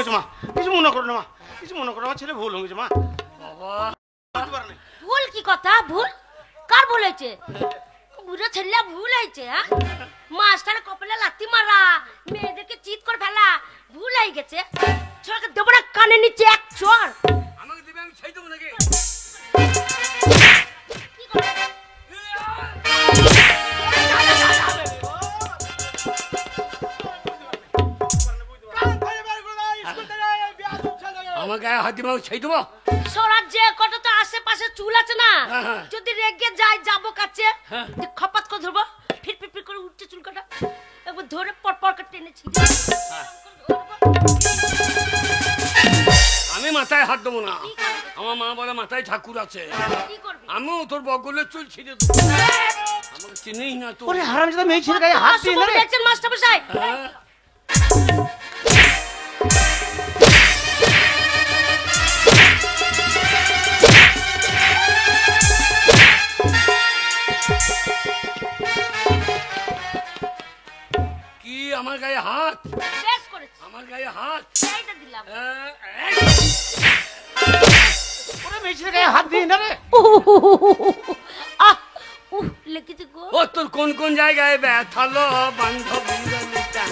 হয়েছে মা, কিছু মনে করো না মা, কিছু মনে করো, আমার ছেলে ভুল হয়েছে মা। বাবা ভুল কি কথা? ভুল কার ভুল হয়েছে? বুড়ো ছেলে ভুল হয়েছে? হ্যাঁ, মাস্টার কপালে লাথি মারা, মেয়েদেরকে চিৎ করে ফেলা ভুল হয়ে গেছে। ছোড়াকে দেবো না কানে নিচে এক চর। আমাকে দিবে, আমি সেই দেবো নাকি? কি করে? আমার গায়ে হাত দিবে, আমি সেই দেবো। সরার যে কটা তো আশেপাশে চুল আছে না, যদি রেগে যায় যাবো কাছে খপাত করে ধরবো, ফির ফির ফির করে উঠছে চুল কাটা, একবার ধরে পর করে টেনেছি। আমি মাথায় হাত দেবো না, আমার মা বলে মাথায় ঠাকুর আছে। আমিও তোর বগলের চুল ছিঁড়ে দেবো, আমাকে চিনিস না তো। ওরে হারামজাদা, মেয়ে ছেলে গায়ে হাত দিয়ে না রে। দেখছেন মাস্টার মশাই? কি আমার গায়ে হাত? বেশ করেছি, আমার গায়ে হাত এইটা দিলাম। ওরে মেয়ে ছেলে গায়ে হাত দিয়ে না রে। আহ লেগেছে গো। ও তোর কোন কোন জায়গায় ব্যথালো বান্ধবী ললিতা,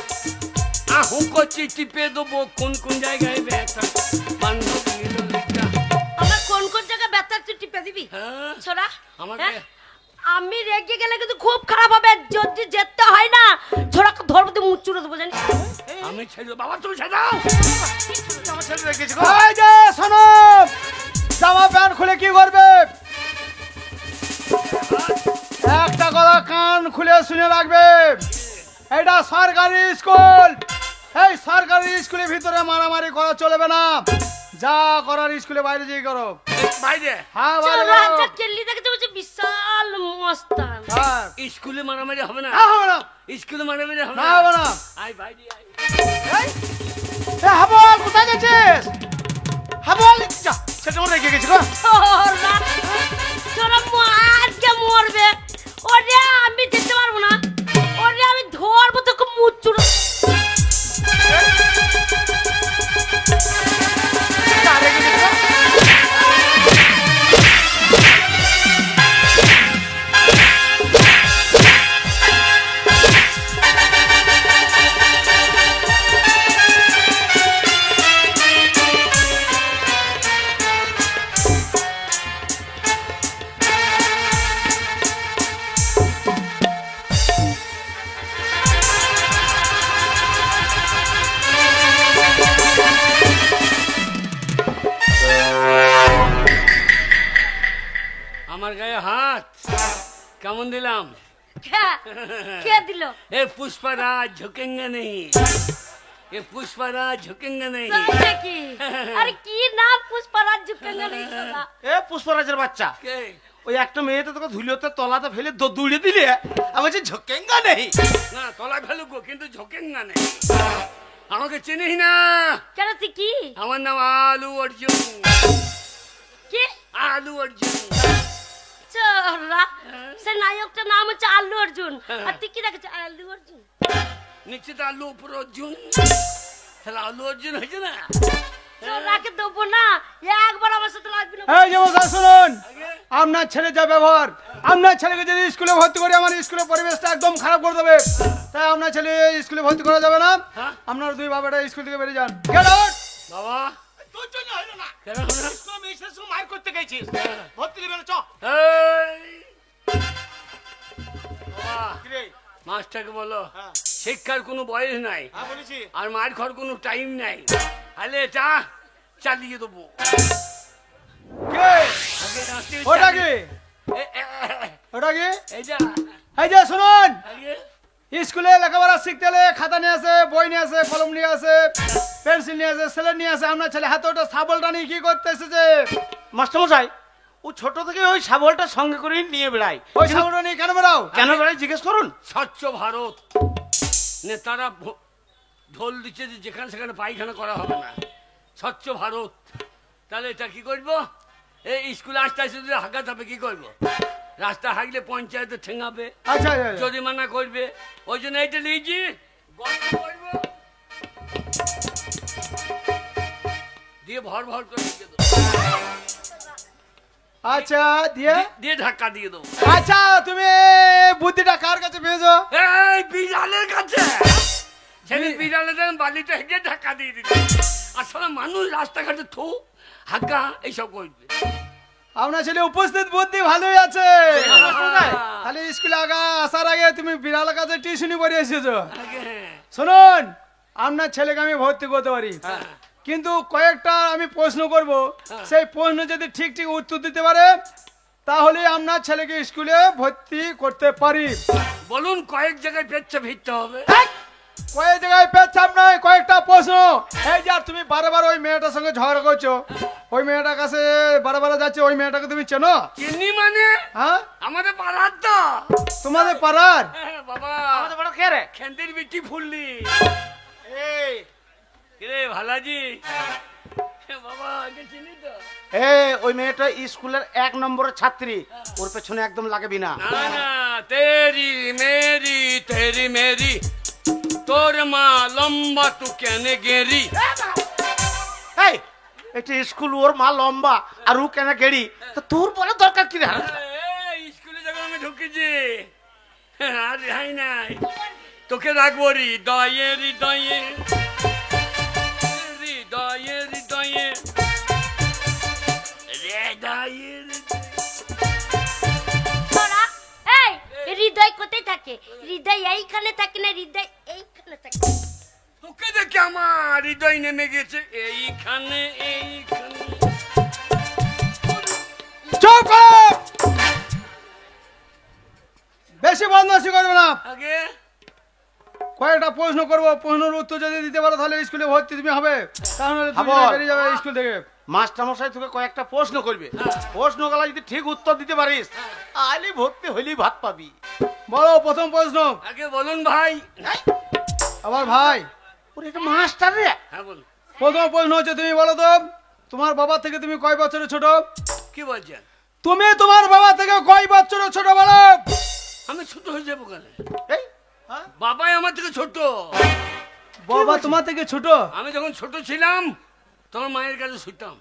আহু কচি টিপে দেবো কোন কোন জায়গায় ব্যথা বান্ধবী ললিতা। আমার কোন কোন জায়গায় ব্যথা তুই টিপে দিবি? হ্যাঁ, ছোড়া আমার হ্যাঁ? আমি রেগে গেলে কিন্তু খুব খারাপ হবে, যদি যেতে হয় না ছোড়াকে ধরবো তো মুখ চুড়ে দেবো, জানিস? আমি ছেড়ে বাবা, তুমি ছেড়ে দাও। আমার ছেলে রেখেছে গো। এই যে শোনো, জামা প্যান্ট খুলে কি করবে? একটা কথা কান খুলে শুনে রাখবে, এটা সরকারি স্কুল। এই সরকারি স্কুলের ভিতরে মারামারি করা চলবে না, যা করার স্কুলে বাইরে যেয়ে করো। বাইরে? হ্যাঁ বাইরে ছোড়া করো। যা কেল্লি দেখে বলছে বিশাল মস্তান। হ্যাঁ, স্কুলে মারামারি হবে না? না হবে না, স্কুলে মারামারি হবে না না? হবে না। আয় বাইরে আয়। এই, এ হাবল কোথায় গেছিস? হাবল যা, সেটা আমার রেখে গেছে গো। ছোড়া ছোড়া আজকে মরবে। ওরে আমি যেতে পারবো না, ওরে আমি ধরবো তোকে মুখ চুড়ে। রেখে গেছে গো। আমার গায়ে হাত কেমন দিলাম? কে দিল? এ পুষ্পারাজ ঝুঁকেঙ্গা নেই, এ পুষ্পারাজ ঝুঁকেঙ্গা নেই। তাই কি? আরে কি নাম পুষ্পারাজ ঝুঁকেঙ্গা নেই ছোড়া? এ পুষ্পরাজের বাচ্চা, কে? ওই একটা মেয়েতে তোকে ধুলিওতে তলাতে ফেলে দৌড়ে দিলে, আমি বলছি ঝোঁকেঙ্গা নেই। না তলা ফেলুক কিন্তু ঝুঁকেঙ্গা নেই। আমাকে চিনিস না? কেন তুই কি? আমার নাম আলু অর্জুন। কি আলু অর্জুন। ছোড়া সে নায়কটার নাম হচ্ছে আল্লু অর্জুন, আর তুই কি দেখেছিস? আল্লু অর্জুন নিচে তো আলু উপর অর্জুন, তাহলে আলু অর্জুন হয়েছে না? ছোড়াকে দেবো না, একবার আমার সাথে লাগবি না। এই যে মশাই শুনুন, আপনার ছেলে যা ব্যবহার, আপনার ছেলেকে যদি স্কুলে ভর্তি করি আমার স্কুলের পরিবেশটা একদম খারাপ করে দেবে, তাই আপনার ছেলে স্কুলে ভর্তি করা যাবে না। আপনার দুই বাবাটা স্কুল থেকে বেরিয়ে যান। Get out. বাবা তোর জন্য হলো না, কেন হলো না? স্কুলে মেয়ে ছেলের সঙ্গে মার করতে গেছিস, ভর্তি দিবে না। চ এই! বাবা, কি রে? মাস্টারকে বলো হ্যাঁ শিক্ষার কোনো বয়স নাই, হ্যাঁ বলেছি। আর মার খাওয়ার কোনো টাইম নাই, তাহলে এটা চালিয়ে দেবো। কে? আগে রাস্তায় ওটা চালিয়ে- কি? এ, ওটা কি? এই যা, এই যে শুনুন, আগে স্কুলে লেখাপড়া শিখতে হলে খাতা নিয়ে আসে, বই নিয়ে আসে, কলম নিয়ে আসে, পেন্সিল নিয়ে আসে, স্লেট নিয়ে আসে। আপনার ছেলে হাতে ওটা শাবলটা নিয়ে কি করতে এসেছে? মাস্টারমশাই, ও ছোট থেকে ওই শাবলটা সঙ্গে করে নিয়ে বেড়ায়। ওই শাবলটা নিয়ে কেন বেড়াও? কেন বেড়ায় জিজ্ঞেস করুন। স্বচ্ছ ভারত নেতারা ঢোল দিচ্ছে যে যেখানে সেখানে পায়খানা করা হবে না, স্বচ্ছ ভারত। তাহলে এটা কি করবো? এই স্কুলে আসতে আসতে যদি হাঁকাতে হবে কি করবো? রাস্তা হাঁকলে পঞ্চায়েতে ঠেঙাবে, আচ্ছা আচ্ছা, আচ্ছা। জরিমানা করবে, ওই জন্য এইটা নিয়েছি গল্প করবো। দিয়ে ভর ভর করে দিয়ে দেবো। আচ্ছা দিয়ে দিয়ে ধাক্কা দিয়ে দেবো। আচ্ছা তুমি বুদ্ধিটা কার কাছে পেয়েছো? এই বিড়ালের কাছে। ছেলে বিড়ালের বালিটা হেঁটে ধাক্কা দিয়ে দিল। আসলে মানুষ রাস্তাঘাটে থু হাক্কা এইসব করবে। আপনার ছেলে উপস্থিত বুদ্ধি ভালোই আছে। তাহলে স্কুলে আসার আগে তুমি বিড়ালের কাছে টিউশনি পড়ে এসেছো। আগে শুনুন, আপনার ছেলেকে আমি ভর্তি করতে পারি, হ্যাঁ। কিন্তু কয়েকটা আমি প্রশ্ন করব, সেই প্রশ্ন যদি ঠিক ঠিক উত্তর দিতে পারে তাহলে আপনার ছেলেকে স্কুলে ভর্তি করতে পারি। বলুন কয়েক জায়গায় পেচ্ছা ভিড়তে হবে। কয়েক জায়গায় পেচ্ছাপ নয়, কয়েকটা প্রশ্ন। এই যে তুমি বারবার ওই মেয়েটার সঙ্গে ঝগড়া করছো, ওই মেয়েটার কাছে বারবার যাচ্ছে, ওই মেয়েটাকে তুমি চেনো? চিনি মানে হ্যাঁ, আমাদের পাড়ার তো। তোমাদের পাড়ার? হ্যাঁ, বাবা আমাদের বড় কে রে? খেন্দির বিটি ফুললি। এই কিরে ভালাজি বাবা আগে চিনি তো। ওই মেয়েটা স্কুলের 1 নম্বরের ছাত্রী, ওর পেছনে একদম লাগবি না। না না তেরি মেরি তেরি মেরি তোর মা লম্বা তু কেনে গেরি। এই এটা স্কুল, ওর মা লম্বা আর ও কেন গেড়ি, তো তোর বলে দরকার কি রে? স্কুলে যখন আমি ঢুকেছি আর রেহাই নাই, তোকে রাখবো হৃদয়ে হৃদয়ে হৃদয়ে হৃদয়ে হৃদয়ে। তোরা এই হৃদয় কোথায় থাকে? হৃদয় এইখানে থাকে না হৃদয় এইখানে থাকে? তোকে দেখে আমার হৃদয় নেমে গেছে এইখানে এইখানে। চুপ করো, বেশি বদমাশি করবে না। আগে কয়েকটা প্রশ্ন করবো, প্রশ্নের উত্তর যদি দিতে পারো তাহলে স্কুলে ভর্তি তুমি হবে, তাহলে তুমি বল। বেরিয়ে যাবে স্কুল থেকে। মাস্টারমশাই তোকে কয়েকটা প্রশ্ন করবে, প্রশ্নগুলো যদি ঠিক উত্তর দিতে পারিস আলি ভর্তি হইলি ভাত পাবি। বলো প্রথম প্রশ্ন। আগে বলুন ভাই। আবার ভাই? ওরে এটা মাস্টার রে। হ্যাঁ বলুন। প্রথম প্রশ্ন হচ্ছে, তুমি বলো তো তোমার বাবা থেকে তুমি কয় বছরের ছোট? কি বলছেন? তুমি তোমার বাবা থেকে কয় বছরের ছোট বলো? আমি ছোট হয়ে যাবো কেন? এই বাবাই আমার থেকে ছোট। বাবা তোমার থেকে ছোট? আমি যখন ছোট ছিলাম তখন মায়ের কাছে শুইতাম।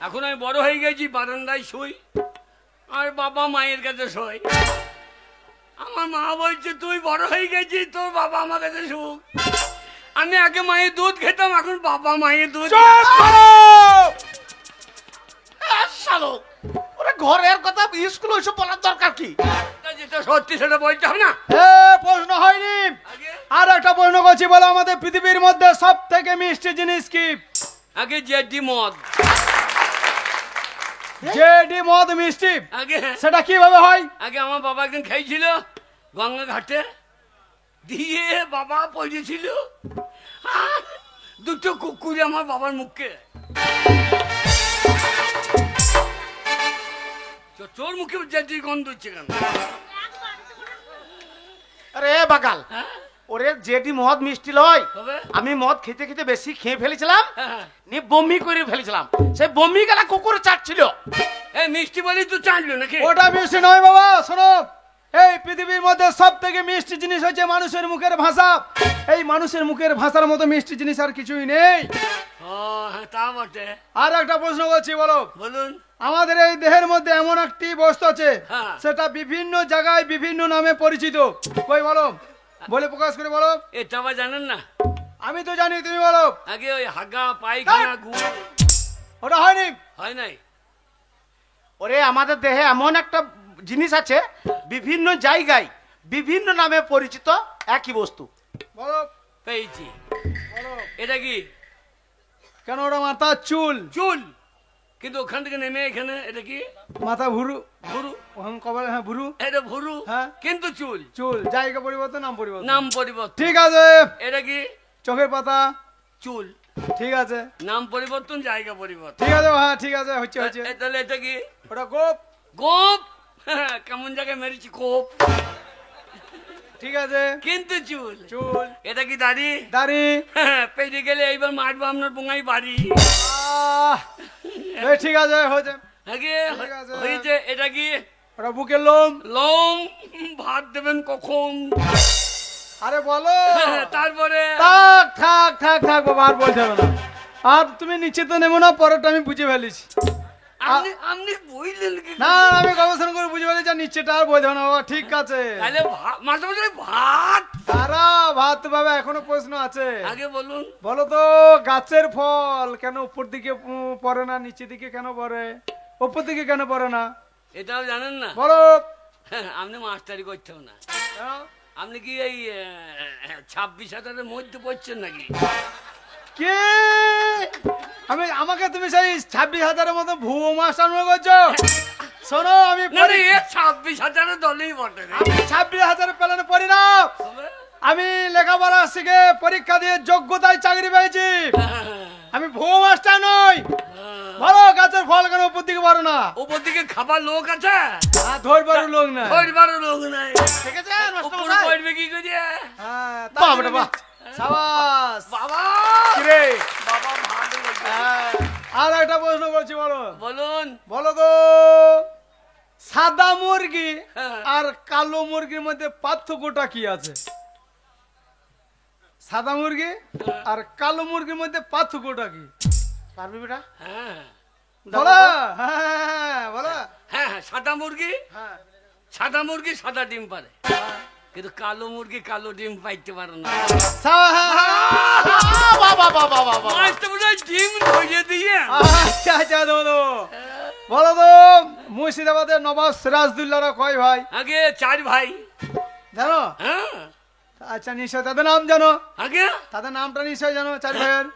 এখন আমি বড় হয়ে গেছি, বারান্দায় শুই আর বাবা মায়ের কাছে শোয়। আমার মা বলছে তুই বড় হয়ে গেছিস, তোর বাবা আমার কাছে শুক। আমি আগে মায়ের দুধ খেতাম, এখন বাবা মায়ের দুধ। চুপ করো! শালো, ওরে ঘরের কথা স্কুল ওইসব বলার দরকার কি? যেটা সত্যি সেটা বলতে হবে না। এ প্রশ্ন হয়নি, আগে আর একটা প্রশ্ন করছি, বলো আমাদের পৃথিবীর মধ্যে সব থেকে মিষ্টি জিনিস কি? আগে জেডি মদ। জেডি মদ মিষ্টি, আগে সেটা কিভাবে হয়? আগে আমার বাবা একদিন খেয়েছিল গঙ্গা ঘাটে, দিয়ে বাবা পড়েছিল আর দুটো কুকুরে আমার বাবার মুখে। তোর মুখে জেডি গন্ধ হচ্ছে কেন? আরে বাগাল, হ্যাঁ? ওরে জেডি মদ মিষ্টি লয়। হবে? আমি মদ খেতে খেতে বেশি খেয়ে ফেলেছিলাম, হ্যাঁ। নিয়ে বমি করে ফেলেছিলাম, সেই বমি গেলা কুকুর চাটছিল। এই মিষ্টি বলেই তো চাটলো নাকি? ওটা মিষ্টি নয় বাবা, শোনো, এই পৃথিবীর মধ্যে সব থেকে মিষ্টি জিনিস হচ্ছে মানুষের মুখের ভাষা। এই মানুষের মুখের ভাষার মতো মিষ্টি জিনিস আর কিছুই নেই। ও হ্যাঁ, তা বটে। আর একটা প্রশ্ন করছি, বলো বলুন। আমাদের এই দেহের মধ্যে এমন একটি বস্তু আছে, হ্যাঁ। সেটা বিভিন্ন জায়গায় বিভিন্ন নামে পরিচিত। কই বলো, বলে প্রকাশ করে বলো। এটা আবার জানেন না? আমি তো জানি, তুমি বলো। আগে ওই হাগা পায়খানা গু ওটা হয়নি। হয় নাই? ওরে আমাদের দেহে এমন একটা জিনিস আছে, বিভিন্ন জায়গায় বিভিন্ন নামে পরিচিত একই বস্তু। বলো পেয়েছি। বলো। এটা কি? কেন ওটা মাথার চুল। চুল। কিন্তু ওখান থেকে নেমে এখানে এটা কি? মাথা ভুরু। ভুরু। ওখান কপালে, হ্যাঁ ভুরু। এটা ভুরু। হ্যাঁ। কিন্তু চুল। চুল, জায়গা পরিবর্তন, নাম পরিবর্তন। নাম পরিবর্তন। ঠিক আছে। এটা কি? চোখের পাতা। চুল। ঠিক আছে। নাম পরিবর্তন, জায়গা পরিবর্তন। ঠিক আছে, হ্যাঁ ঠিক আছে, হচ্ছে হচ্ছে। তাহলে এটা কি? ওটা গোপ। গোপ। কেমন জায়গায় মেরেছি গোপ। ঠিক আছে। কিন্তু চুল। চুল। এটা কি দাড়ি? দাড়ি। পেটে গেলে এইবার মারবো আপনার বোঙাই বাড়ি। ঠিক আছে, হয়েছে। আগে ঠিক আছে। হয়েছে। এটা কি? ওটা বুকের লোম। লোম। ভাত দেবেন কখন? আরে বলো। তারপরে থাক থাক থাক থাক বাবা, আর বলতে হবে না। আর তুমি নিচে তো নেবো না, পরেরটা আমি বুঝে ফেলেছি। আপনি আপনি বইলেন কি না আমি গবেষণা করে বুঝে ফেলেছি, আর নিচেটা আর বই দেবো না বাবা। ঠিক আছে, তাহলে মাস্টারমশাই ভাত তারা ভাত বাবা, এখনো প্রশ্ন আছে। আগে বলুন। বলো তো গাছের ফল কেন উপর দিকে পড়ে না, নিচে দিকে কেন পড়ে, উপর দিকে কেন পড়ে না? এটাও জানেন না? বলো। আপনি মাস্টারি করতেও না। কেন? আপনি কি এই 26,000-এর মধ্যে পড়ছেন নাকি? কে আমাকে তুমি সেই 26,000-এর মতো ভুয়ো মাস্টার মনে করছো? শোনো আমি না না, এ 26,000-এর দলেই বটে রে। 26,000 প্ল্যানে পড়ি না, তবে? আমি লেখাপড়া শিখে পরীক্ষা দিয়ে যোগ্যতায় চাকরি পেয়েছি, আমি ভুয়ো মাস্টার নই। বলো গাছের ফল কেন উপর দিকে পারো না? উপর দিকে খাবার লোক আছে, ধরবারও লোক না। ধরবারও লোক নাই। ঠিক আছে উপরে পড়বে কি করে? হ্যাঁ, বাহ বেটা বাহ। সাবাস বাবা কিরে। বাবা ভালো হয়েছে। হ্যাঁ, আর একটা প্রশ্ন করছি, বলো। বলুন। বলো তো সাদা মুরগি হ্যাঁ। আর কালো মুরগির মধ্যে পার্থক্যটা কি আছে? সাদা মুরগি আর কালো মুরগির মধ্যে পার্থক্যটা কি? পারবি বেটা? হ্যাঁ বলো। হ্যাঁ বলো। হ্যাঁ হ্যাঁ, সাদা মুরগি হ্যাঁ সাদা মুরগি সাদা ডিম পারে, কিন্তু কালো মুরগি কালো ডিম পাইতে পারে না। বাহ বাহ বাহ বাহ বাহ বাহ। মাস্টারমশাই ডিম ধরিয়ে দিয়ে আচ্ছা আচ্ছা বলো। বলো তো মুর্শিদাবাদের নবাব সিরাজদৌল্লারা কয় ভাই আগে 4 ভাই। জানো? হ্যাঁ আচ্ছা নিশ্চয় তাদের নাম জানো? আগে তাদের নামটা নিশ্চয় জানো 4 ভাইয়ের?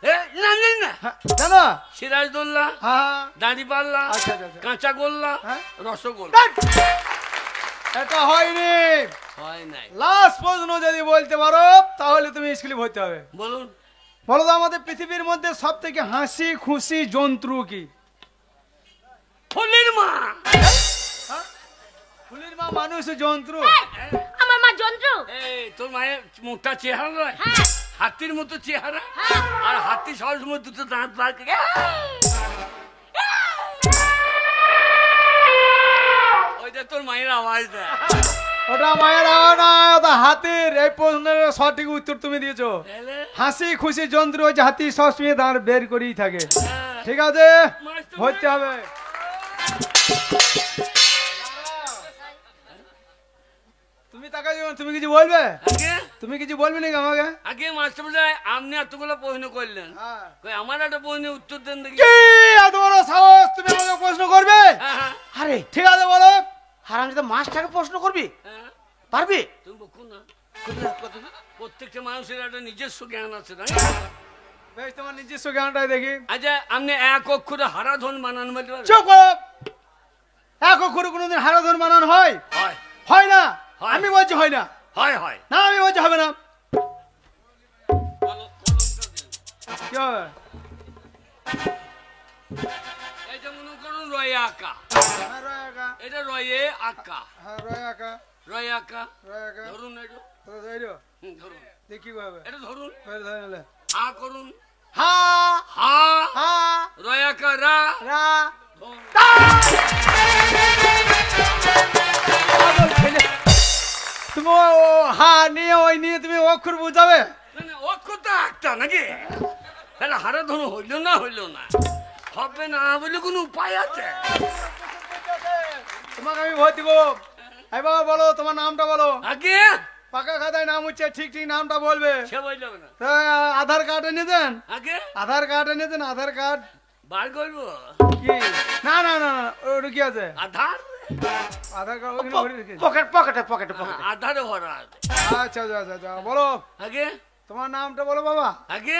না না না, হ্যাঁ, জানো? সিরাজদৌল্লা, হ্যাঁ দাঁড়িপাল্লা, আচ্ছা, আচ্ছা, আচ্ছা। কাঁচাগোল্লা, হ্যাঁ? রসগোল্লা। এটা হয়নি। হয় নাই। লাস্ট প্রশ্ন যদি বলতে পারো তাহলে তুমি স্কুলে ভর্তি হবে। বলুন। বলো তো আমাদের পৃথিবীর মধ্যে সব থেকে হাসি খুশি জন্তু কি? ফুলের মা। ফুলের মা মানুষ জন্তু? আমার মা যন্ত্র। এই তোর মায়ের মুখটা চেহারা নয়, হ্যাঁ হাতির মতো চেহারা, হ্যাঁ। আর হাতি সবার সময় দুটো দাঁত বার করে। ওইটা তোর মায়ের আওয়াজ দেয়। ওটা মায়ের আওয়াজ না, ওটা হাতির। এই প্রশ্নের সঠিক উত্তর তুমি দিয়েছো। তাহলে? হাসি খুশি জন্তু ওই যে হাতি সবসময় দাঁড় বের করেই থাকে। হ্যাঁ। ঠিক আছে মাস্টার ভর্তি হবে। তুমি তাকে তুমি কিছু বলবে? আগে তুমি কিছু বলবে নাকি আমাকে? আগে মাস্টারমশাই আপনি এতগুলো প্রশ্ন করলেন, হ্যাঁ। কই আমার একটা প্রশ্নের উত্তর দেন দেখি। কি এত বড় সাহস, তুমি আমাকে প্রশ্ন করবে? হ্যাঁ হ্যাঁ আরে ঠিক আছে বলো। হারামজাদা মাস্টারকে প্রশ্ন করবি? হ্যাঁ, পারবি? তুমি বকো না। প্রত্যেকটা মানুষের একটা নিজস্ব জ্ঞান আছে না? বেশ তোমার নিজস্ব জ্ঞানটাই দেখি। আচ্ছা আপনি এক অক্ষরে হারাধন বানান বলতে পারবেন? চুপ করো। এক অক্ষরে কোনোদিন হারাধন বানানো হয়? হয় হয় না। হয়। আমি বলছি হয় না। হয় হয়। না আমি বলছি হবে না। কলমটা দেন। কি হবে? এটা মনে করুন রয়ে আঁকা, হ্যাঁ, রয় আঁকা। এটা রয়ে আঁকা, হ্যাঁ, রয় আঁকা। রয়ে আঁকা। রয় আঁকা। ধরুন এটা, তো ধৈর্য। ধরুন দেখি কি হবে। এটা ধরুন, ধরে ধরে নিলে। হা করুন, হা হা হা রয়ে আঁকা রা রা। ধরুন। পাগল ছেলে। তুমি হা নিয়ে ওই নিয়ে তুমি অক্ষর বুঝাবে? না না, অক্ষর তো একটা নাকি, তাহলে হারাধন হইল না হইল না, হবে না বলে কোনো উপায় আছে? তোমাকে আমি ভর্তি করবো। এই বাবা বলো তোমার নামটা বলো। আগে পাকা খাতায় নাম হচ্ছে, ঠিক ঠিক নামটা বলবে। সে বলল না। তা আধার কার্ড এনে দেন। আগে আধার কার্ড এনে দেন। আধার কার্ড বার করবো কি? না না না না, ওটা কি আছে? আধার, আধার কার্ড ওখানে ভরে রেখেছি। পকেট পকেটে পকেটে পকেটে। আধারে ভরা আছে। আচ্ছা আচ্ছা আচ্ছা আচ্ছা বলো আগে তোমার নামটা বলো বাবা। আগে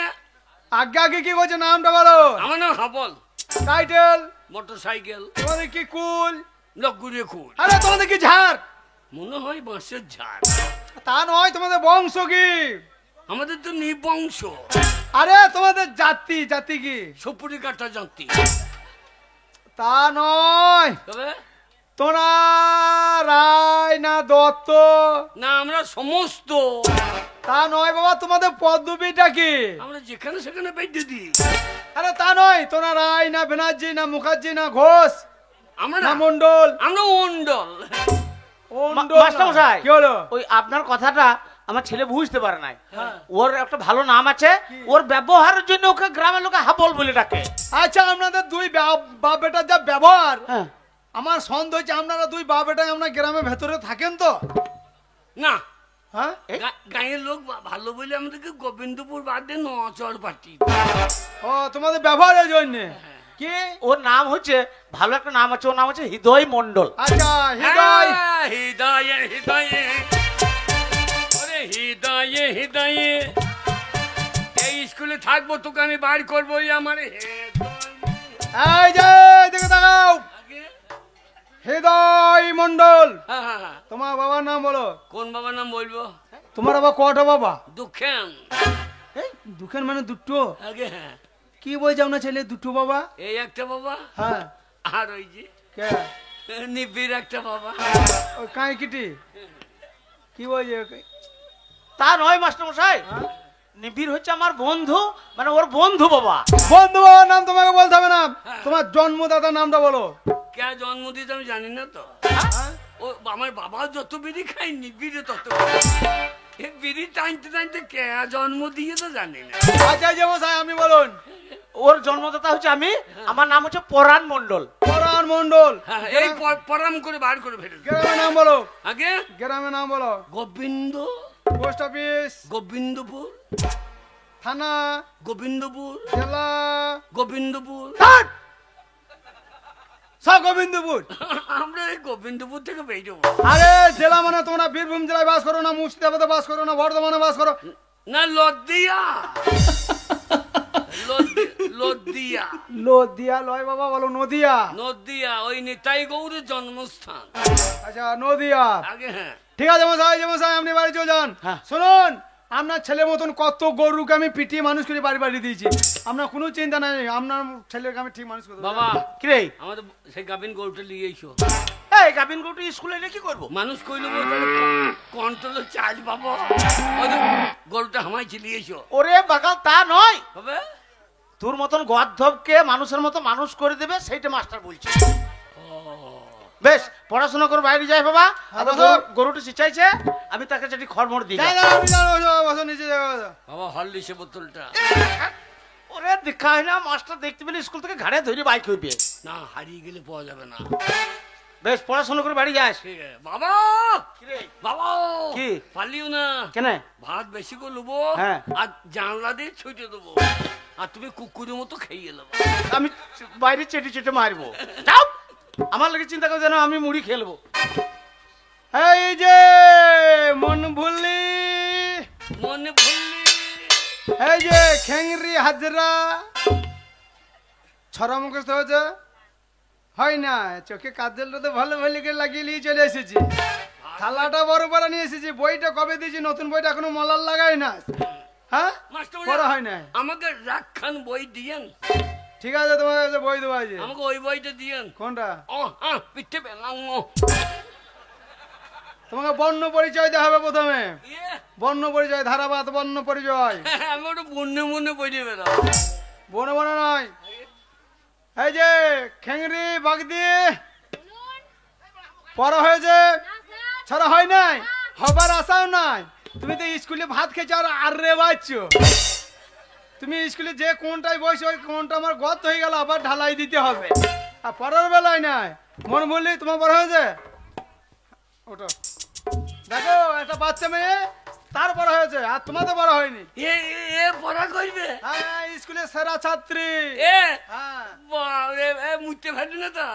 আগে আগে কি বলছে নামটা বলো। আমার নাম হাবল, টাইটেল মোটর সাইকেল, তোমাদের কি কুল? লগুড়িয়ে খুল, আরে তোমাদের কি ঝাড়? মনে হয় বাঁশের ঝাড়। তা নয়, তোমাদের বংশ কি? আমাদের তো নিবংশ, আরে তোমাদের জাতি, জাতি কি? সুপুরি কাটা জাতি। তা নয়, তবে তোরা রায় না দত্ত? না, আমরা সমস্ত, তা নয় বাবা, তোমাদের পদবিটা কি? আমরা যেখানে সেখানে বেঁধে দিই। আরে তা নয়, তোরা রায় না ব্যানার্জি না মুখার্জি না ঘোষ আমরা না মন্ডল? আমরা অন্ডল। মন্ডল না। মাস্টারমশাই। কি হলো? ওই আপনার কথাটা আমার ছেলে বুঝতে পারে নাই ওর একটা ভালো নাম আছে, ওর ব্যবহারের জন্য ওকে গ্রামের লোকে হাবল বলে ডাকে। আচ্ছা আপনাদের দুই বাপ বেটার যা ব্যবহার, হ্যাঁ আমার সন্দেহ হচ্ছে আপনারা দুই বাপ বেটাই আপনার গ্রামের ভেতরে থাকেন তো? না, হ্যাঁ, গাঁয়ের লোক ভালো বলে আমাদেরকে গোবিন্দপুর বাদে নচর পার্টি। ও তোমাদের ব্যবহারের জন্য কি? ওর নাম হচ্ছে, ভালো একটা নাম আছে, ওর নাম হচ্ছে হৃদয় মন্ডল। আচ্ছা হৃদয়, হৃদয়ে হৃদয়ে, ওরে হৃদয়ে হৃদয়ে, এই স্কুলে থাকবো তোকে আমি বার করবো আমার এই যে দিকে তাকাও, হৃদয় মন্ডল। তোমার বাবার নাম বলো। কোন বাবার নাম বলবো? তোমার আবার কটা বাবা? দুঃখেন। এই দুঃখের মানে দুটো? আগে হ্যাঁ, কি বলছে আপনার ছেলে দুটো বাবা? এই একটা বাবা, হ্যাঁ, আর ওই যে কে নিবিড় একটা বাবা। ওই কাঁইকিটি কি বলছে? তা নয় মাস্টার মশাই, নিবিড় হচ্ছে আমার বন্ধু, মানে ওর বন্ধু বাবা। বন্ধু বাবার নাম তোমাকে বলতে হবে না, তোমার জন্মদাতার নামটা বলো। কে জন্ম দিতে আমি জানি না তো। ও আমার বাবা যত বিড়ি খাই, নিবিড়ে তত এই বিড়ি টানতে টানতে কে জন্ম দিয়ে তো জানি না। আচ্ছা যে মশাই আপনি বলুন। ওর জন্মদাতা হচ্ছে আমি, আমার নাম হচ্ছে পরাণ মন্ডল। পরাণ মন্ডল। হ্যাঁ, এই পরাম করে বার করে ফেলে। গ্রামের নাম বলো। আগে গ্রামের নাম বলো। গোবিন্দ, পোস্ট অফিস, গোবিন্দপুর, থানা, গোবিন্দপুর, জেলা, গোবিন্দপুর। সব গোবিন্দপুর। আমরা এই গোবিন্দপুর থেকে বেরোবো। আরে জেলা মানে তোমরা বীরভূম জেলায় বাস করো না, মুর্শিদাবাদে বাস করো না, বর্ধমানে বাস করো না? লদ্দিয়া, লদ্দিয়া, নদিয়া লয় বাবা, বলো নদিয়া। নদিয়া, ওই নিতাই গৌরের জন্মস্থান। আচ্ছা নদিয়া, আগে হ্যাঁ, ঠিক আছে মশাই। যে মশাই আপনি বাড়ি চলে যান। হ্যাঁ। শুনুন, আপনার ছেলের মতন কত গরুকে আমি পিটিয়ে মানুষ করে বাড়ি বাড়ি দিয়েছি, আপনার কোনো চিন্তা নাই, আপনার ছেলেকে আমি ঠিক মানুষ করে দেবো। বাবা কি রে, আমাদের সেই গাভিন গরুটা নিয়ে এসো। এই গাবিন গরুটা স্কুলে এনে কি করবো? মানুষ কইলো কন্ট্রোল চার্জ পাবো, গরুটা হামাই চিলিয়ে এসো। ওরে বাগাল, তা নয়, হবে তোর মতন গর্ধবকে মানুষের মতো মানুষ করে দেবে, সেইটা মাস্টার বলছে। বেশ পড়াশোনা করে বাইরে যাই বাবা। আবার গরুটা চিচাইছে, আমি তাকে যেটি খড়মড় দিই। যাই যাই, আপনি যান, বসো নিচে যাও। বাবা হরলিসে বোতলটা। ওরে দেখা হয় না, মাস্টার দেখতে পেলে স্কুল থেকে ঘাড়ে ধরে বাইক হইবে না, হারিয়ে গেলে পাওয়া যাবে না। বেশ পড়াশোনা করে বাড়ি যাস। ঠিক আছে বাবা। কিরে বাবা কি? পালিও না, কেন? ভাত বেশি করে নেবো, হ্যাঁ। আর জানলা দিয়ে ছুটে দেবো, আর তুমি কুকুরের মতো খেয়ে নেবো। আমি বাইরে চেটে চেটে মারবো। যাও, আমার লাগে চিন্তা করে যেন আমি মুড়ি খেলবো। এই যে মন ভুললি, মনে ভুললি, এই যে খেংরি হাজরা ছড়া মুখস্থ হয়েছে, হয় না? চোখে কাজলটা তো ভালো ভালো করে লাগিয়ে নিয়ে চলে এসেছি, থালাটা বড় বড় নিয়ে এসেছি, বইটা কবে দিয়েছি, নতুন বইটা এখনো মলার লাগাই না। হ্যাঁ, মাস্টার বড় হয় না। আমাকে রাখান বই দিয়েন। ঠিক আছে, তোমার কাছে বই দেবো আছে। আমাকে ওই বইটা দিয়েন। কোনটা? ও পিঠে পেলাম। তোমাকে বর্ণ পরিচয় দিতে হবে প্রথমে। ইয়ে, বর্ণ পরিচয়, ধারাবাদ বর্ণ পরিচয়। আমি ওটা মনে মনে বইতে পেলাম। বনে বনে নয়। এই যে খেংরি বাগদি পড়া হয়েছে, ছাড়া হয় নাই, হবার আশাও নাই। তুমি তো স্কুলে ভাত খেয়েছো আর রে বাচ্চ, তুমি স্কুলে যে কোনটাই বসে ওই কোনটা আমার গত হয়ে গেল, আবার ঢালাই দিতে হবে। আর পড়ার বেলায় নাই, মন বললি তোমার বড় হয়েছে। ওটা দেখো, একটা বাচ্চা মেয়ে তার বড় হয়েছে, আর তোমার তো বড় হয়নি। এ এ পড়া করবে? হ্যাঁ, স্কুলের সেরা ছাত্রী। এ হ্যাঁ, মুছতে পারবে না তো,